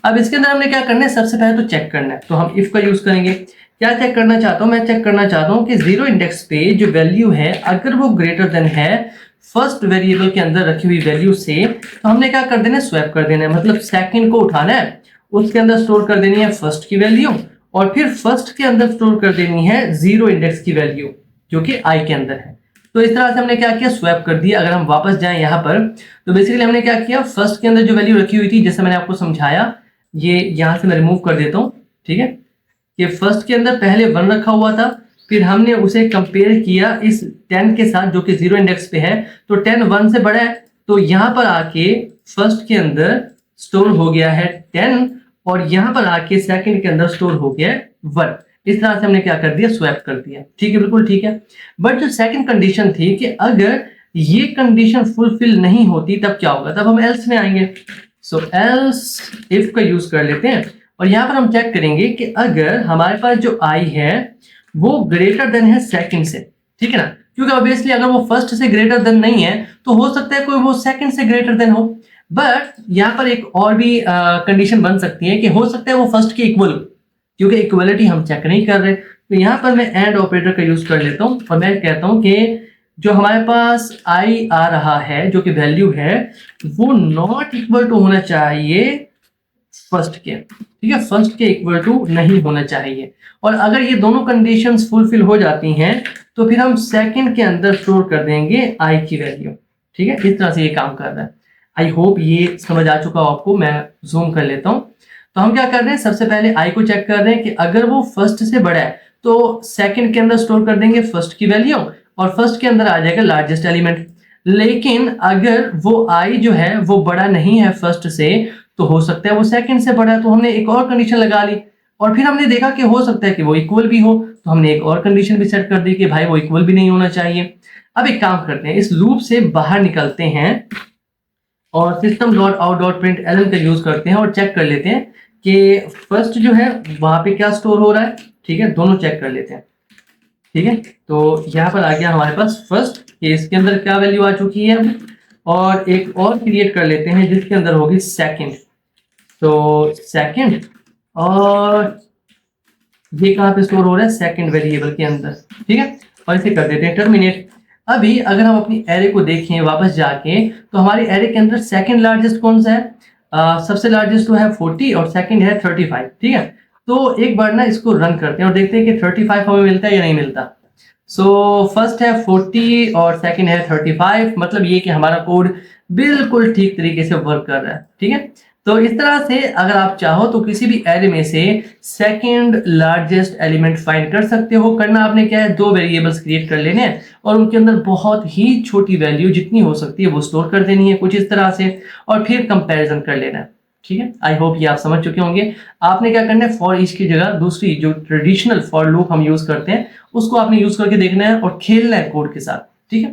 अब इसके अंदर हमने क्या करना है, सबसे पहले तो चेक करना है, तो हम इफ का यूज करेंगे। क्या चेक करना चाहता हूँ, मैं चेक करना चाहता हूँ कि 0 इंडेक्स पे जो वैल्यू है अगर वो ग्रेटर देन है फर्स्ट वेरिएबल के अंदर रखी हुई वैल्यू से, तो हमने क्या कर देना है, स्वैप कर देना है, मतलब सेकंड को उठाना है, उसके अंदर स्टोर कर देनी है फर्स्ट की वैल्यू और फिर फर्स्ट के अंदर स्टोर कर देनी है 0 इंडेक्स की वैल्यू जो कि आई के अंदर है। तो इस तरह से हमने क्या किया, स्वैप कर दिया। अगर हम वापस जाएं यहाँ पर, तो बेसिकली हमने क्या किया, फर्स्ट के अंदर जो वैल्यू रखी हुई थी, जैसे मैंने आपको समझाया, ये यहाँ से मैं रिमूव कर देता हूँ, ठीक है। कि फर्स्ट के अंदर पहले 1 रखा हुआ था, फिर हमने उसे कंपेयर किया इस 10 के साथ जो कि 0 इंडेक्स पे है, तो 10 1 से बड़ा है, तो यहाँ पर आके फर्स्ट के अंदर स्टोर हो गया है 10 और यहाँ पर आके सेकंड के अंदर स्टोर हो गया है 1। इस तरह से हमने क्या कर दिया, स्वैप कर दिया, ठीक है, बिल्कुल ठीक है। बट जो सेकंड कंडीशन थी कि अगर ये कंडीशन फुलफिल नहीं होती तब क्या होगा, तब हम एल्स में आएंगे। सो एल्स इफ का यूज कर लेते हैं और यहाँ पर हम चेक करेंगे कि अगर हमारे पास जो आई है वो ग्रेटर देन है सेकंड से, ठीक है ना, क्योंकि ऑब्वियसली अगर वो फर्स्ट से ग्रेटर देन नहीं है तो हो सकता है कोई वो सेकंड से ग्रेटर देन हो। बट यहाँ पर एक और भी कंडीशन बन सकती है कि हो सकता है वो फर्स्ट के इक्वल हो, क्योंकि इक्वलिटी हम चेक नहीं कर रहे। तो यहाँ पर मैं एंड ऑपरेटर का यूज कर लेता हूँ और मैं कहता हूँ कि जो हमारे पास आई आ रहा है जो कि वैल्यू है वो नॉट इक्वल टू होना चाहिए फर्स्ट के, ठीक है, फर्स्ट के इक्वल टू नहीं होना चाहिए। और अगर ये दोनों कंडीशंस फुलफिल हो जाती हैं तो फिर हम सेकंड के अंदर स्टोर कर देंगे आई की वैल्यू, ठीक है। इस तरह से ये काम कर रहा है। आई होप ये समझ आ चुका हो आपको। मैं जूम कर लेता हूँ। तो हम क्या कर रहे हैं, सबसे पहले आई को चेक कर रहे हैं कि अगर वो फर्स्ट से बड़ा है तो सेकंड के अंदर स्टोर कर देंगे फर्स्ट की वैल्यू और फर्स्ट के अंदर आ जाएगा लार्जेस्ट एलिमेंट। लेकिन अगर वो आई जो है वो बड़ा नहीं है फर्स्ट से, तो हो सकता है वो सेकंड से बड़ा है, तो हमने एक और कंडीशन लगा ली और फिर हमने देखा कि हो सकता है कि वो इक्वल भी हो, तो हमने एक और कंडीशन भी सेट कर दी कि भाई वो इक्वल भी नहीं होना चाहिए। अब एक काम करते हैं, इस लूप से बाहर निकलते हैं और system dot out dot println का यूज करते हैं और चेक कर लेते हैं कि फर्स्ट जो है वहां पे क्या स्टोर हो रहा है, ठीक है, दोनों चेक कर लेते हैं, ठीक है। तो यहाँ पर आ गया हमारे पास फर्स्ट कि इसके अंदर क्या वैल्यू आ चुकी है अब, और एक और क्रिएट कर लेते हैं जिसके अंदर होगी सेकंड। तो सेकंड और ये कहाँ पे स्टोर हो रहा है, सेकंड वेरिएबल के अंदर, ठीक है। और इसे कर देते हैं टर्मिनेट। अभी अगर हम अपनी एरे को देखें वापस जाके, तो हमारी एरे के अंदर सेकंड लार्जेस्ट कौन सा है, सबसे लार्जेस्ट तो है 40 और सेकंड है 35, ठीक है। तो एक बार ना इसको रन करते हैं और देखते हैं कि 35 हमें मिलता है या नहीं मिलता। सो फर्स्ट है 40 और सेकंड है 35, मतलब ये कि हमारा कोड बिल्कुल ठीक तरीके से वर्क कर रहा है, ठीक है। तो इस तरह से अगर आप चाहो तो किसी भी एरे में से सेकंड लार्जेस्ट एलिमेंट फाइंड कर सकते हो। करना आपने क्या है, दो वेरिएबल्स क्रिएट कर लेने हैं और उनके अंदर बहुत ही छोटी वैल्यू जितनी हो सकती है वो स्टोर कर देनी है कुछ इस तरह से, और फिर कंपैरिजन कर लेना है, ठीक है। आई होप ये आप समझ चुके होंगे। आपने क्या करना है, फॉर ईच की जगह दूसरी जो ट्रेडिशनल फॉर लूप हम यूज करते हैं उसको आपने यूज करके देखना है और खेलना है कोड के साथ, ठीक है।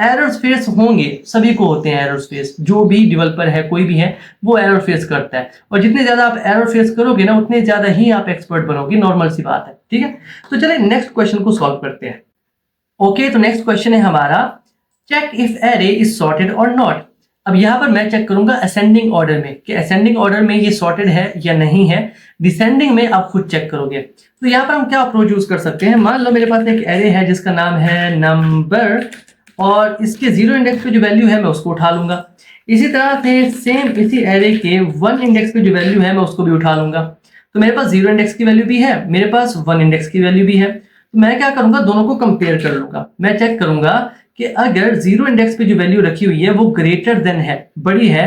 एरर्स फेस होंगे, सभी को होते हैं एरर्स फेस, जो भी डेवलपर है कोई भी है वो एरर फेस करता है, और जितने ज्यादा आप एरर फेस करोगे ना उतने ज्यादा ही आप एक्सपर्ट बनोगे, नॉर्मल सी बात है, ठीक है। तो चलिए नेक्स्ट क्वेश्चन को सॉल्व करते हैं। ओके, तो नेक्स्ट क्वेश्चन है हमारा, check if array is sorted और नॉट। अब यहां पर मैं चेक करूंगा असेंडिंग ऑर्डर में कि असेंडिंग ऑर्डर में ये सॉर्टेड है या नहीं है। डिसेंडिंग में आप खुद चेक करोगे। तो यहाँ पर हम क्या अप्रोच यूज कर सकते हैं, मान लो मेरे पास एक एरे है जिसका नाम है नंबर, और इसके जीरो इंडेक्स पे जो वैल्यू है मैं उसको उठा लूंगा। इसी तरह से सेम इसी एरे के वन इंडेक्स पे जो वैल्यू है मैं उसको भी उठा लूंगा। तो मेरे पास जीरो इंडेक्स की वैल्यू भी है, मेरे पास वन इंडेक्स की वैल्यू भी है। तो मैं क्या करूंगा, दोनों को कंपेयर कर लूंगा। मैं चेक करूंगा कि अगर जीरो इंडेक्स पे जो वैल्यू रखी हुई है वो ग्रेटर देन है, बड़ी है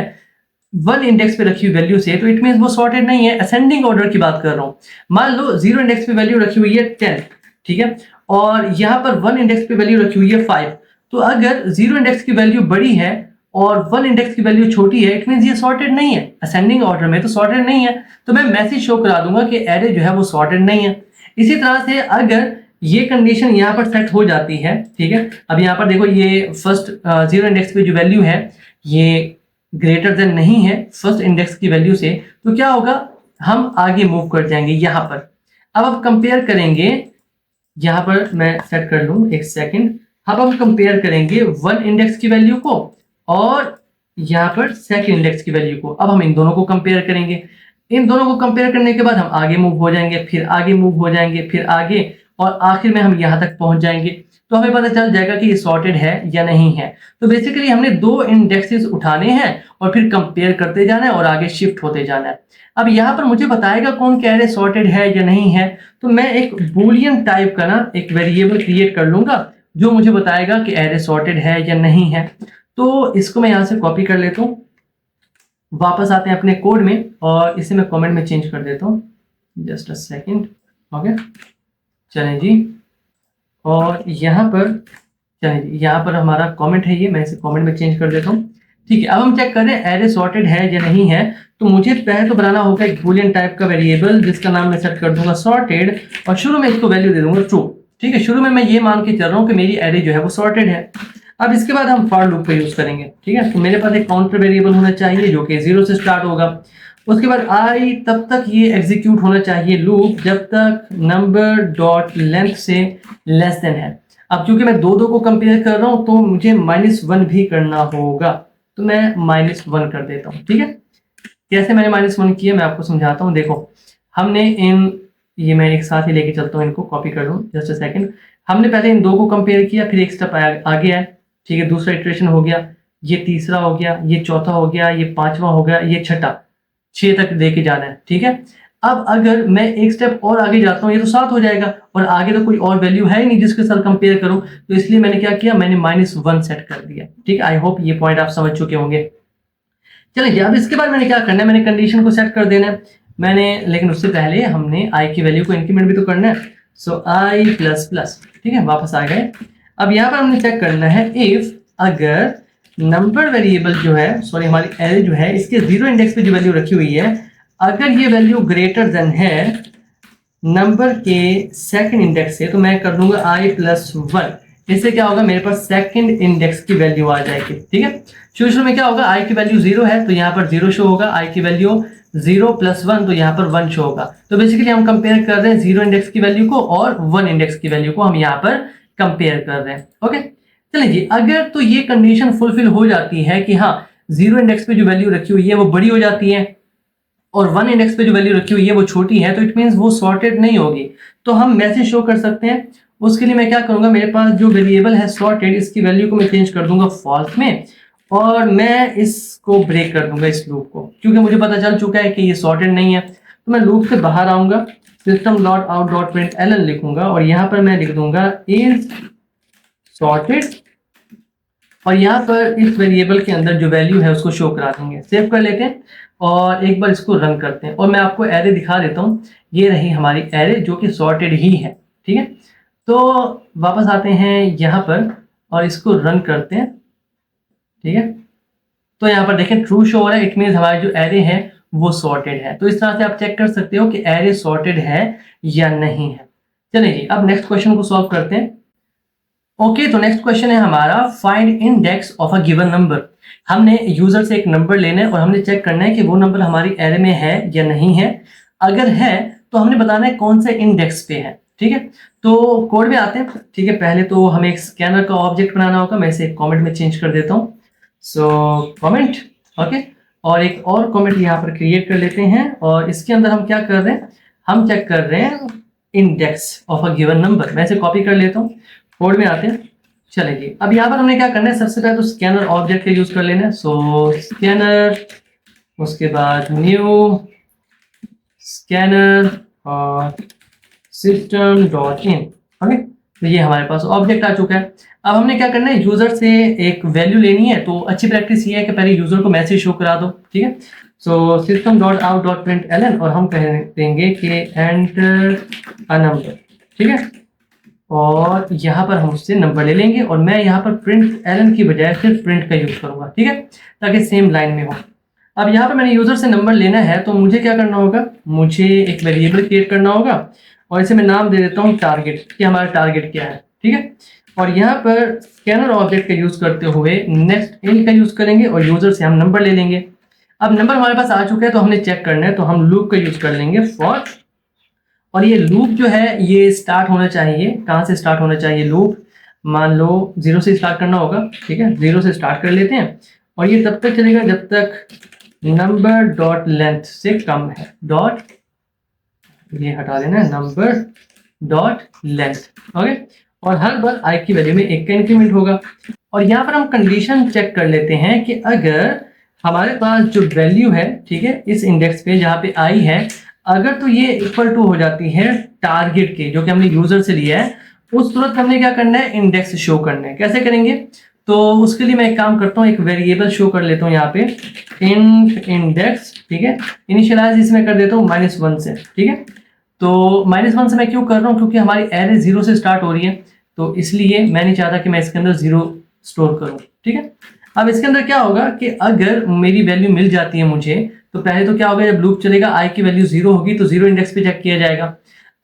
वन इंडेक्स पे रखी हुई वैल्यू से, तो इट मींस वो सॉर्टेड नहीं है। असेंडिंग ऑर्डर की बात कर रहा हूं। मान लो जीरो इंडेक्स पे वैल्यू रखी हुई है 10, ठीक है, और यहां पर वन इंडेक्स पे वैल्यू रखी हुई है 5। तो अगर जीरो इंडेक्स की वैल्यू बड़ी है और वन इंडेक्स की वैल्यू छोटी है, इट मींस ये सॉर्टेड नहीं है। असेंडिंग ऑर्डर में तो सॉर्टेड नहीं है, तो मैं मैसेज शो करा दूंगा कि एरे जो है वो सॉर्टेड नहीं है। इसी तरह से अगर ये कंडीशन यहाँ पर सेट हो जाती है, ठीक है, अब यहाँ पर देखो ये फर्स्ट जीरो इंडेक्स पे जो वैल्यू है ये ग्रेटर देन नहीं है फर्स्ट इंडेक्स की वैल्यू से, तो क्या होगा, हम आगे मूव कर जाएंगे यहाँ पर। अब आप कंपेयर करेंगे, यहाँ पर मैं सेट कर लूं एक सेकंड। अब हम कंपेयर करेंगे वन इंडेक्स की वैल्यू को और यहाँ पर सेकंड इंडेक्स की वैल्यू को। अब हम इन दोनों को कंपेयर करेंगे। इन दोनों को कंपेयर करने के बाद हम आगे मूव हो जाएंगे, फिर आगे मूव हो जाएंगे, फिर आगे, और आखिर में हम यहाँ तक पहुंच जाएंगे। तो हमें पता चल जाएगा कि ये सॉर्टेड है या नहीं है। तो बेसिकली हमने दो इंडेक्सेस उठाने हैं और फिर कंपेयर करते जाना है और आगे शिफ्ट होते जाना है। अब यहाँ पर मुझे बताएगा कौन कह रहे सॉर्टेड है या नहीं है। तो मैं एक बूलियन टाइप का ना एक वेरिएबल क्रिएट कर लूंगा जो मुझे बताएगा कि एरे सॉर्टेड है या नहीं है। तो इसको मैं यहाँ से कॉपी कर लेता हूँ, वापस आते हैं अपने कोड में और इसे मैं कमेंट में चेंज कर देता हूँ। Just a second. ओके, चलें जी, और यहाँ पर चलें जी, यहाँ पर हमारा कमेंट है ये, मैं इसे कमेंट में चेंज कर देता हूँ। ठीक है, अब हम चेक कर रहे हैं एरे सॉर्टेड है या नहीं है। तो मुझे पहले तो बनाना होगा एक बूलियन टाइप का वेरिएबल जिसका नाम मैं सेट कर दूंगा सॉर्टेड, और शुरू में इसको वैल्यू दे दूंगा ट्रू। ठीक है, शुरू में मैं ये मान के चल रहा हूँ कि मेरी एरे जो है वो सॉर्टेड है। अब इसके बाद हम फॉर लूप का यूज करेंगे। ठीक है, तो मेरे पास एक काउंटर वेरिएबल होना चाहिए जो कि 0 से स्टार्ट होगा। उसके बाद आई तब तक ये एग्जीक्यूट होना चाहिए लूप जब तक नंबर डॉट लेंथ से लेस देन है। अब क्योंकि मैं दो को कंपेयर कर रहा हूं तो मुझे -1 भी करना होगा, तो मैं -1 कर देता हूं। ठीक है, कैसे मैंने -1 किया मैं आपको समझाता हूं। देखो, हमने ये मैं एक साथ ही लेके चलता हूं, इनको कॉपी कर लूं, जस्ट अ सेकंड। हमने पहले इन दो को कंपेयर किया, फिर एक स्टेप आगे आए। ठीक है, दूसरा इटरेशन हो गया, ये तीसरा हो गया, ये चौथा हो गया, ये पांचवा हो गया, ये छठा, 6 तक लेके जाना है। ठीक है, अब अगर मैं एक स्टेप और आगे जाता हूँ ये तो 7 हो जाएगा, और आगे तो कोई और वैल्यू है ही नहीं जिसके साथ कंपेयर करूं, तो इसलिए मैंने क्या किया, मैंने -1 सेट कर दिया। ठीक है, आई होप ये पॉइंट आप समझ चुके होंगे। चलिए, अब इसके बाद मैंने क्या करना है, मैंने कंडीशन को सेट कर देना है मैंने, लेकिन उससे पहले हमने आई की वैल्यू को इंक्रीमेंट भी तो करना है। सो आई प्लस प्लस, ठीक है, वापस आ गए। अब यहाँ पर हमने चेक करना है इफ अगर नंबर वेरिएबल जो है, सॉरी हमारी एरे जो है, इसके 0 इंडेक्स पे जो वैल्यू रखी हुई है, अगर ये वैल्यू ग्रेटर देन है नंबर के सेकंड इंडेक्स से, तो मैं कर दूंगा आई प्लस 1। इससे क्या होगा, मेरे पास सेकंड इंडेक्स की वैल्यू आ जाएगी। ठीक है, शुरू में क्या होगा, आई की वैल्यू 0 है तो यहाँ पर 0 शो होगा, आई की वैल्यू 0 + 1 तो यहाँ पर 1 शो होगा। तो बेसिकली हम कंपेयर कर रहे हैं 0 इंडेक्स की वैल्यू को और 1 इंडेक्स की वैल्यू को हम यहाँ पर कंपेयर कर रहे हैं। ओके, चलिए जी, अगर तो ये कंडीशन फुलफिल हो जाती है कि हाँ 0 इंडेक्स पे जो वैल्यू रखी हुई है वो बड़ी हो जाती है, और 1 इंडेक्स पे जो वैल्यू रखी हुई है वो छोटी है, तो इट मीन्स वो सॉर्टेड नहीं होगी। तो हम मैसेज शो कर सकते हैं। उसके लिए मैं क्या करूंगा, मेरे पास जो वेरिएबल है सॉर्टेड, इसकी वैल्यू को मैं चेंज कर दूंगा फॉल्स में, और मैं इसको ब्रेक कर दूंगा इस लूप को, क्योंकि मुझे पता चल चुका है कि ये सॉर्टेड नहीं है। तो मैं लूप से बाहर आऊंगा, system dot out dot println लिखूंगा, और यहाँ पर मैं लिख दूंगा इज सॉर्टेड, और यहाँ पर इस वेरिएबल के अंदर जो वैल्यू है उसको शो करा देंगे। सेव कर लेते हैं और एक बार इसको रन करते हैं, और मैं आपको एरे दिखा देता हूँ। ये रही हमारी एरे जो कि सॉर्टेड ही है, ठीक है। तो वापस आते हैं यहाँ पर और इसको रन करते हैं, ठीक है। तो यहाँ पर देखें ट्रू शो हो रहा है, इट मीन्स हमारा जो एरे है वो सॉर्टेड है। तो इस तरह से आप चेक कर सकते हो कि एरे सॉर्टेड है या नहीं है। चलिए जी, अब नेक्स्ट क्वेश्चन को सॉल्व करते हैं। ओके, तो नेक्स्ट क्वेश्चन है हमारा find index of a given number. हमने यूजर से एक नंबर लेना है और हमने चेक करना है कि वो नंबर हमारी एरे में है या नहीं है। अगर है तो हमने बताना है कौन से इंडेक्स पे है, ठीक है। तो कोड में आते हैं, ठीक है। पहले तो हमें एक स्कैनर का ऑब्जेक्ट बनाना होगा, मैं इसे कॉमेंट में चेंज कर देता हूँ। सो कॉमेंट, ओके, और एक और कॉमेंट यहाँ पर क्रिएट कर लेते हैं, और इसके अंदर हम क्या कर रहे हैं, हम चेक कर रहे हैं index of a given number. मैं इसे कॉपी कर लेता हूँ, कोड में आते हैं। चलेंगे, अब यहाँ पर हमने क्या करना है, सबसे पहले तो स्कैनर ऑब्जेक्ट का यूज कर लेना है। सो स्कैनर, उसके बाद न्यू स्कैनर और सिस्टम डॉट इन, ओके। तो ये हमारे पास ऑब्जेक्ट आ चुका है। अब हमने क्या करना है, यूजर से एक वैल्यू लेनी है। तो अच्छी प्रैक्टिस ये है कि पहले यूजर को मैसेज शो करा दो, ठीक है। So system dot out dot println, और हम कह देंगे कि एंटर अ नंबर, ठीक है। और यहाँ पर हम उससे नंबर ले लेंगे, और मैं यहाँ पर प्रिंट एलन की बजाय सिर्फ प्रिंट का यूज करूंगा, ठीक है, ताकि सेम लाइन में हो। अब यहाँ पर मैंने यूजर से नंबर लेना है, तो मुझे क्या करना होगा, मुझे एक वेरिएबल क्रिएट करना होगा, और इसे मैं नाम दे देता हूँ टारगेट, कि हमारा टारगेट क्या है, ठीक है। और यहाँ पर स्कैनर ऑब्जेक्ट का यूज करते हुए नेक्स्ट इन का यूज करेंगे, और यूजर से हम नंबर ले लेंगे। अब नंबर हमारे पास आ चुका है, तो हमने चेक करना है, तो हम लूप का यूज कर लेंगे फॉर, और ये लूप जो है ये स्टार्ट होना चाहिए, कहाँ से स्टार्ट होना चाहिए लूप, मान लो 0 से स्टार्ट करना होगा, ठीक है। 0 से स्टार्ट कर लेते हैं, और ये तब तक चलेगा जब तक नंबर डॉट लेंथ से कम है। डॉट, ये हटा देना है, नंबर डॉट लेंथ, ओके। और हर बार आई की वैल्यू में 1 का इंक्रीमेंट होगा। और यहाँ पर हम कंडीशन चेक कर लेते हैं कि अगर हमारे पास जो वैल्यू है, ठीक है, इस इंडेक्स पे जहाँ पे आई है, अगर तो ये इक्वल टू हो जाती है टारगेट के, जो कि हमने यूजर से लिया है, उस तुरंत हमने क्या करना है, इंडेक्स शो करना है। कैसे करेंगे, तो उसके लिए मैं एक काम करता हूँ, एक वेरिएबल शो कर लेता हूँ यहाँ पे, इंट इंडेक्स, ठीक है। इनिशियलाइज इसमें कर देता हूँ -1 से, ठीक है। तो -1 से मैं क्यों कर रहा हूँ, क्योंकि हमारी एरे 0 से स्टार्ट हो रही है, तो इसलिए मैं नहीं चाहता कि मैं इसके अंदर 0 स्टोर करूँ, ठीक है। अब इसके अंदर क्या होगा कि अगर मेरी वैल्यू मिल जाती है मुझे, तो पहले तो क्या होगा, जब लूप चलेगा आई की वैल्यू 0 होगी, तो 0 इंडेक्स पे चेक किया जाएगा।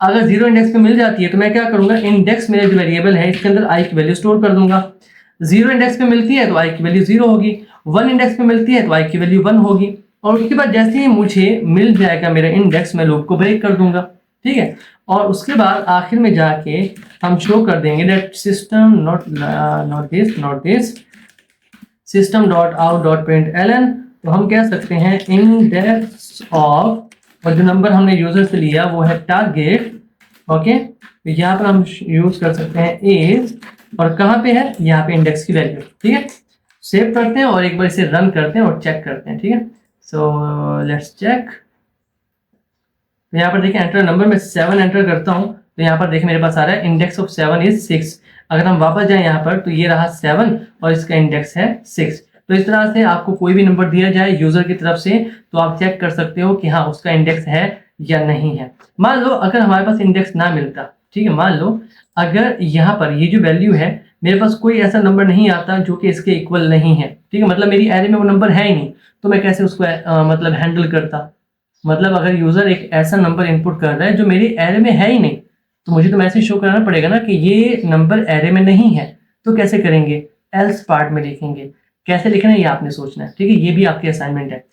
अगर 0 इंडेक्स पे मिल जाती है, तो मैं क्या करूंगा, इंडेक्स मेरा जो वेरिएबल है इसके अंदर आई की वैल्यू स्टोर कर दूंगा। 0 इंडेक्स पे मिलती है तो आई की वैल्यू 0 होगी, 1 इंडेक्स पे मिलती है तो आई की वैल्यू 1 होगी, और उसके बाद जैसे ही मुझे मिल जाएगा मेरा इंडेक्स, मैं लूप को ब्रेक कर दूंगा, ठीक है। और उसके बाद आखिर में जाके हम शो कर देंगे that system not this system dot out dot println. तो हम कह सकते हैं इंडेक्स ऑफ, और जो नंबर हमने यूजर से लिया वो है टारगेट, ओके। तो यहाँ पर हम यूज कर सकते हैं इज, और कहाँ पे है, यहाँ पे इंडेक्स की वैल्यू, ठीक है। सेव करते हैं और एक बार इसे रन करते हैं और चेक करते हैं, ठीक है। So let's check. तो यहाँ पर देखिए एंटर नंबर, में 7 एंटर करता हूँ, तो यहाँ पर देखिए मेरे पास आ रहा है इंडेक्स ऑफ 7 इज 6। अगर हम वापस जाएं यहाँ पर, तो ये रहा 7 और इसका इंडेक्स है 6। तो इस तरह से आपको कोई भी नंबर दिया जाए यूजर की तरफ से, तो आप चेक कर सकते हो कि हाँ उसका इंडेक्स है या नहीं है। मान लो अगर हमारे पास इंडेक्स ना मिलता, ठीक है, मान लो अगर यहाँ पर ये जो वैल्यू है, मेरे पास कोई ऐसा नंबर नहीं आता जो कि इसके इक्वल नहीं है, ठीक है, मतलब मेरी एरे में वो नंबर है ही नहीं, तो मैं कैसे उसको मतलब हैंडल करता। मतलब अगर यूजर एक ऐसा नंबर इनपुट कर रहा है जो मेरी एरे में है ही नहीं, तो मुझे तो मैसेज शो कराना पड़ेगा ना कि ये नंबर एरे में नहीं है। तो कैसे करेंगे, एल्स पार्ट में लिखेंगे। कैसे लिखना है ये आपने सोचना है, ठीक है, ये भी आपकी असाइनमेंट है।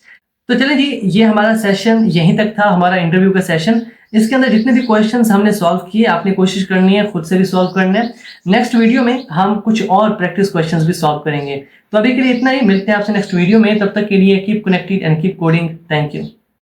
तो चलें जी, ये हमारा सेशन यहीं तक था, हमारा इंटरव्यू का सेशन। इसके अंदर जितने भी क्वेश्चंस हमने सॉल्व किए, आपने कोशिश करनी है खुद से भी सॉल्व करना है। नेक्स्ट वीडियो में हम कुछ और प्रैक्टिस क्वेश्चंस भी सॉल्व करेंगे। तो अभी के लिए इतना ही, मिलते हैं आपसे नेक्स्ट वीडियो में। तब तक के लिए keep connected and keep coding. Thank you.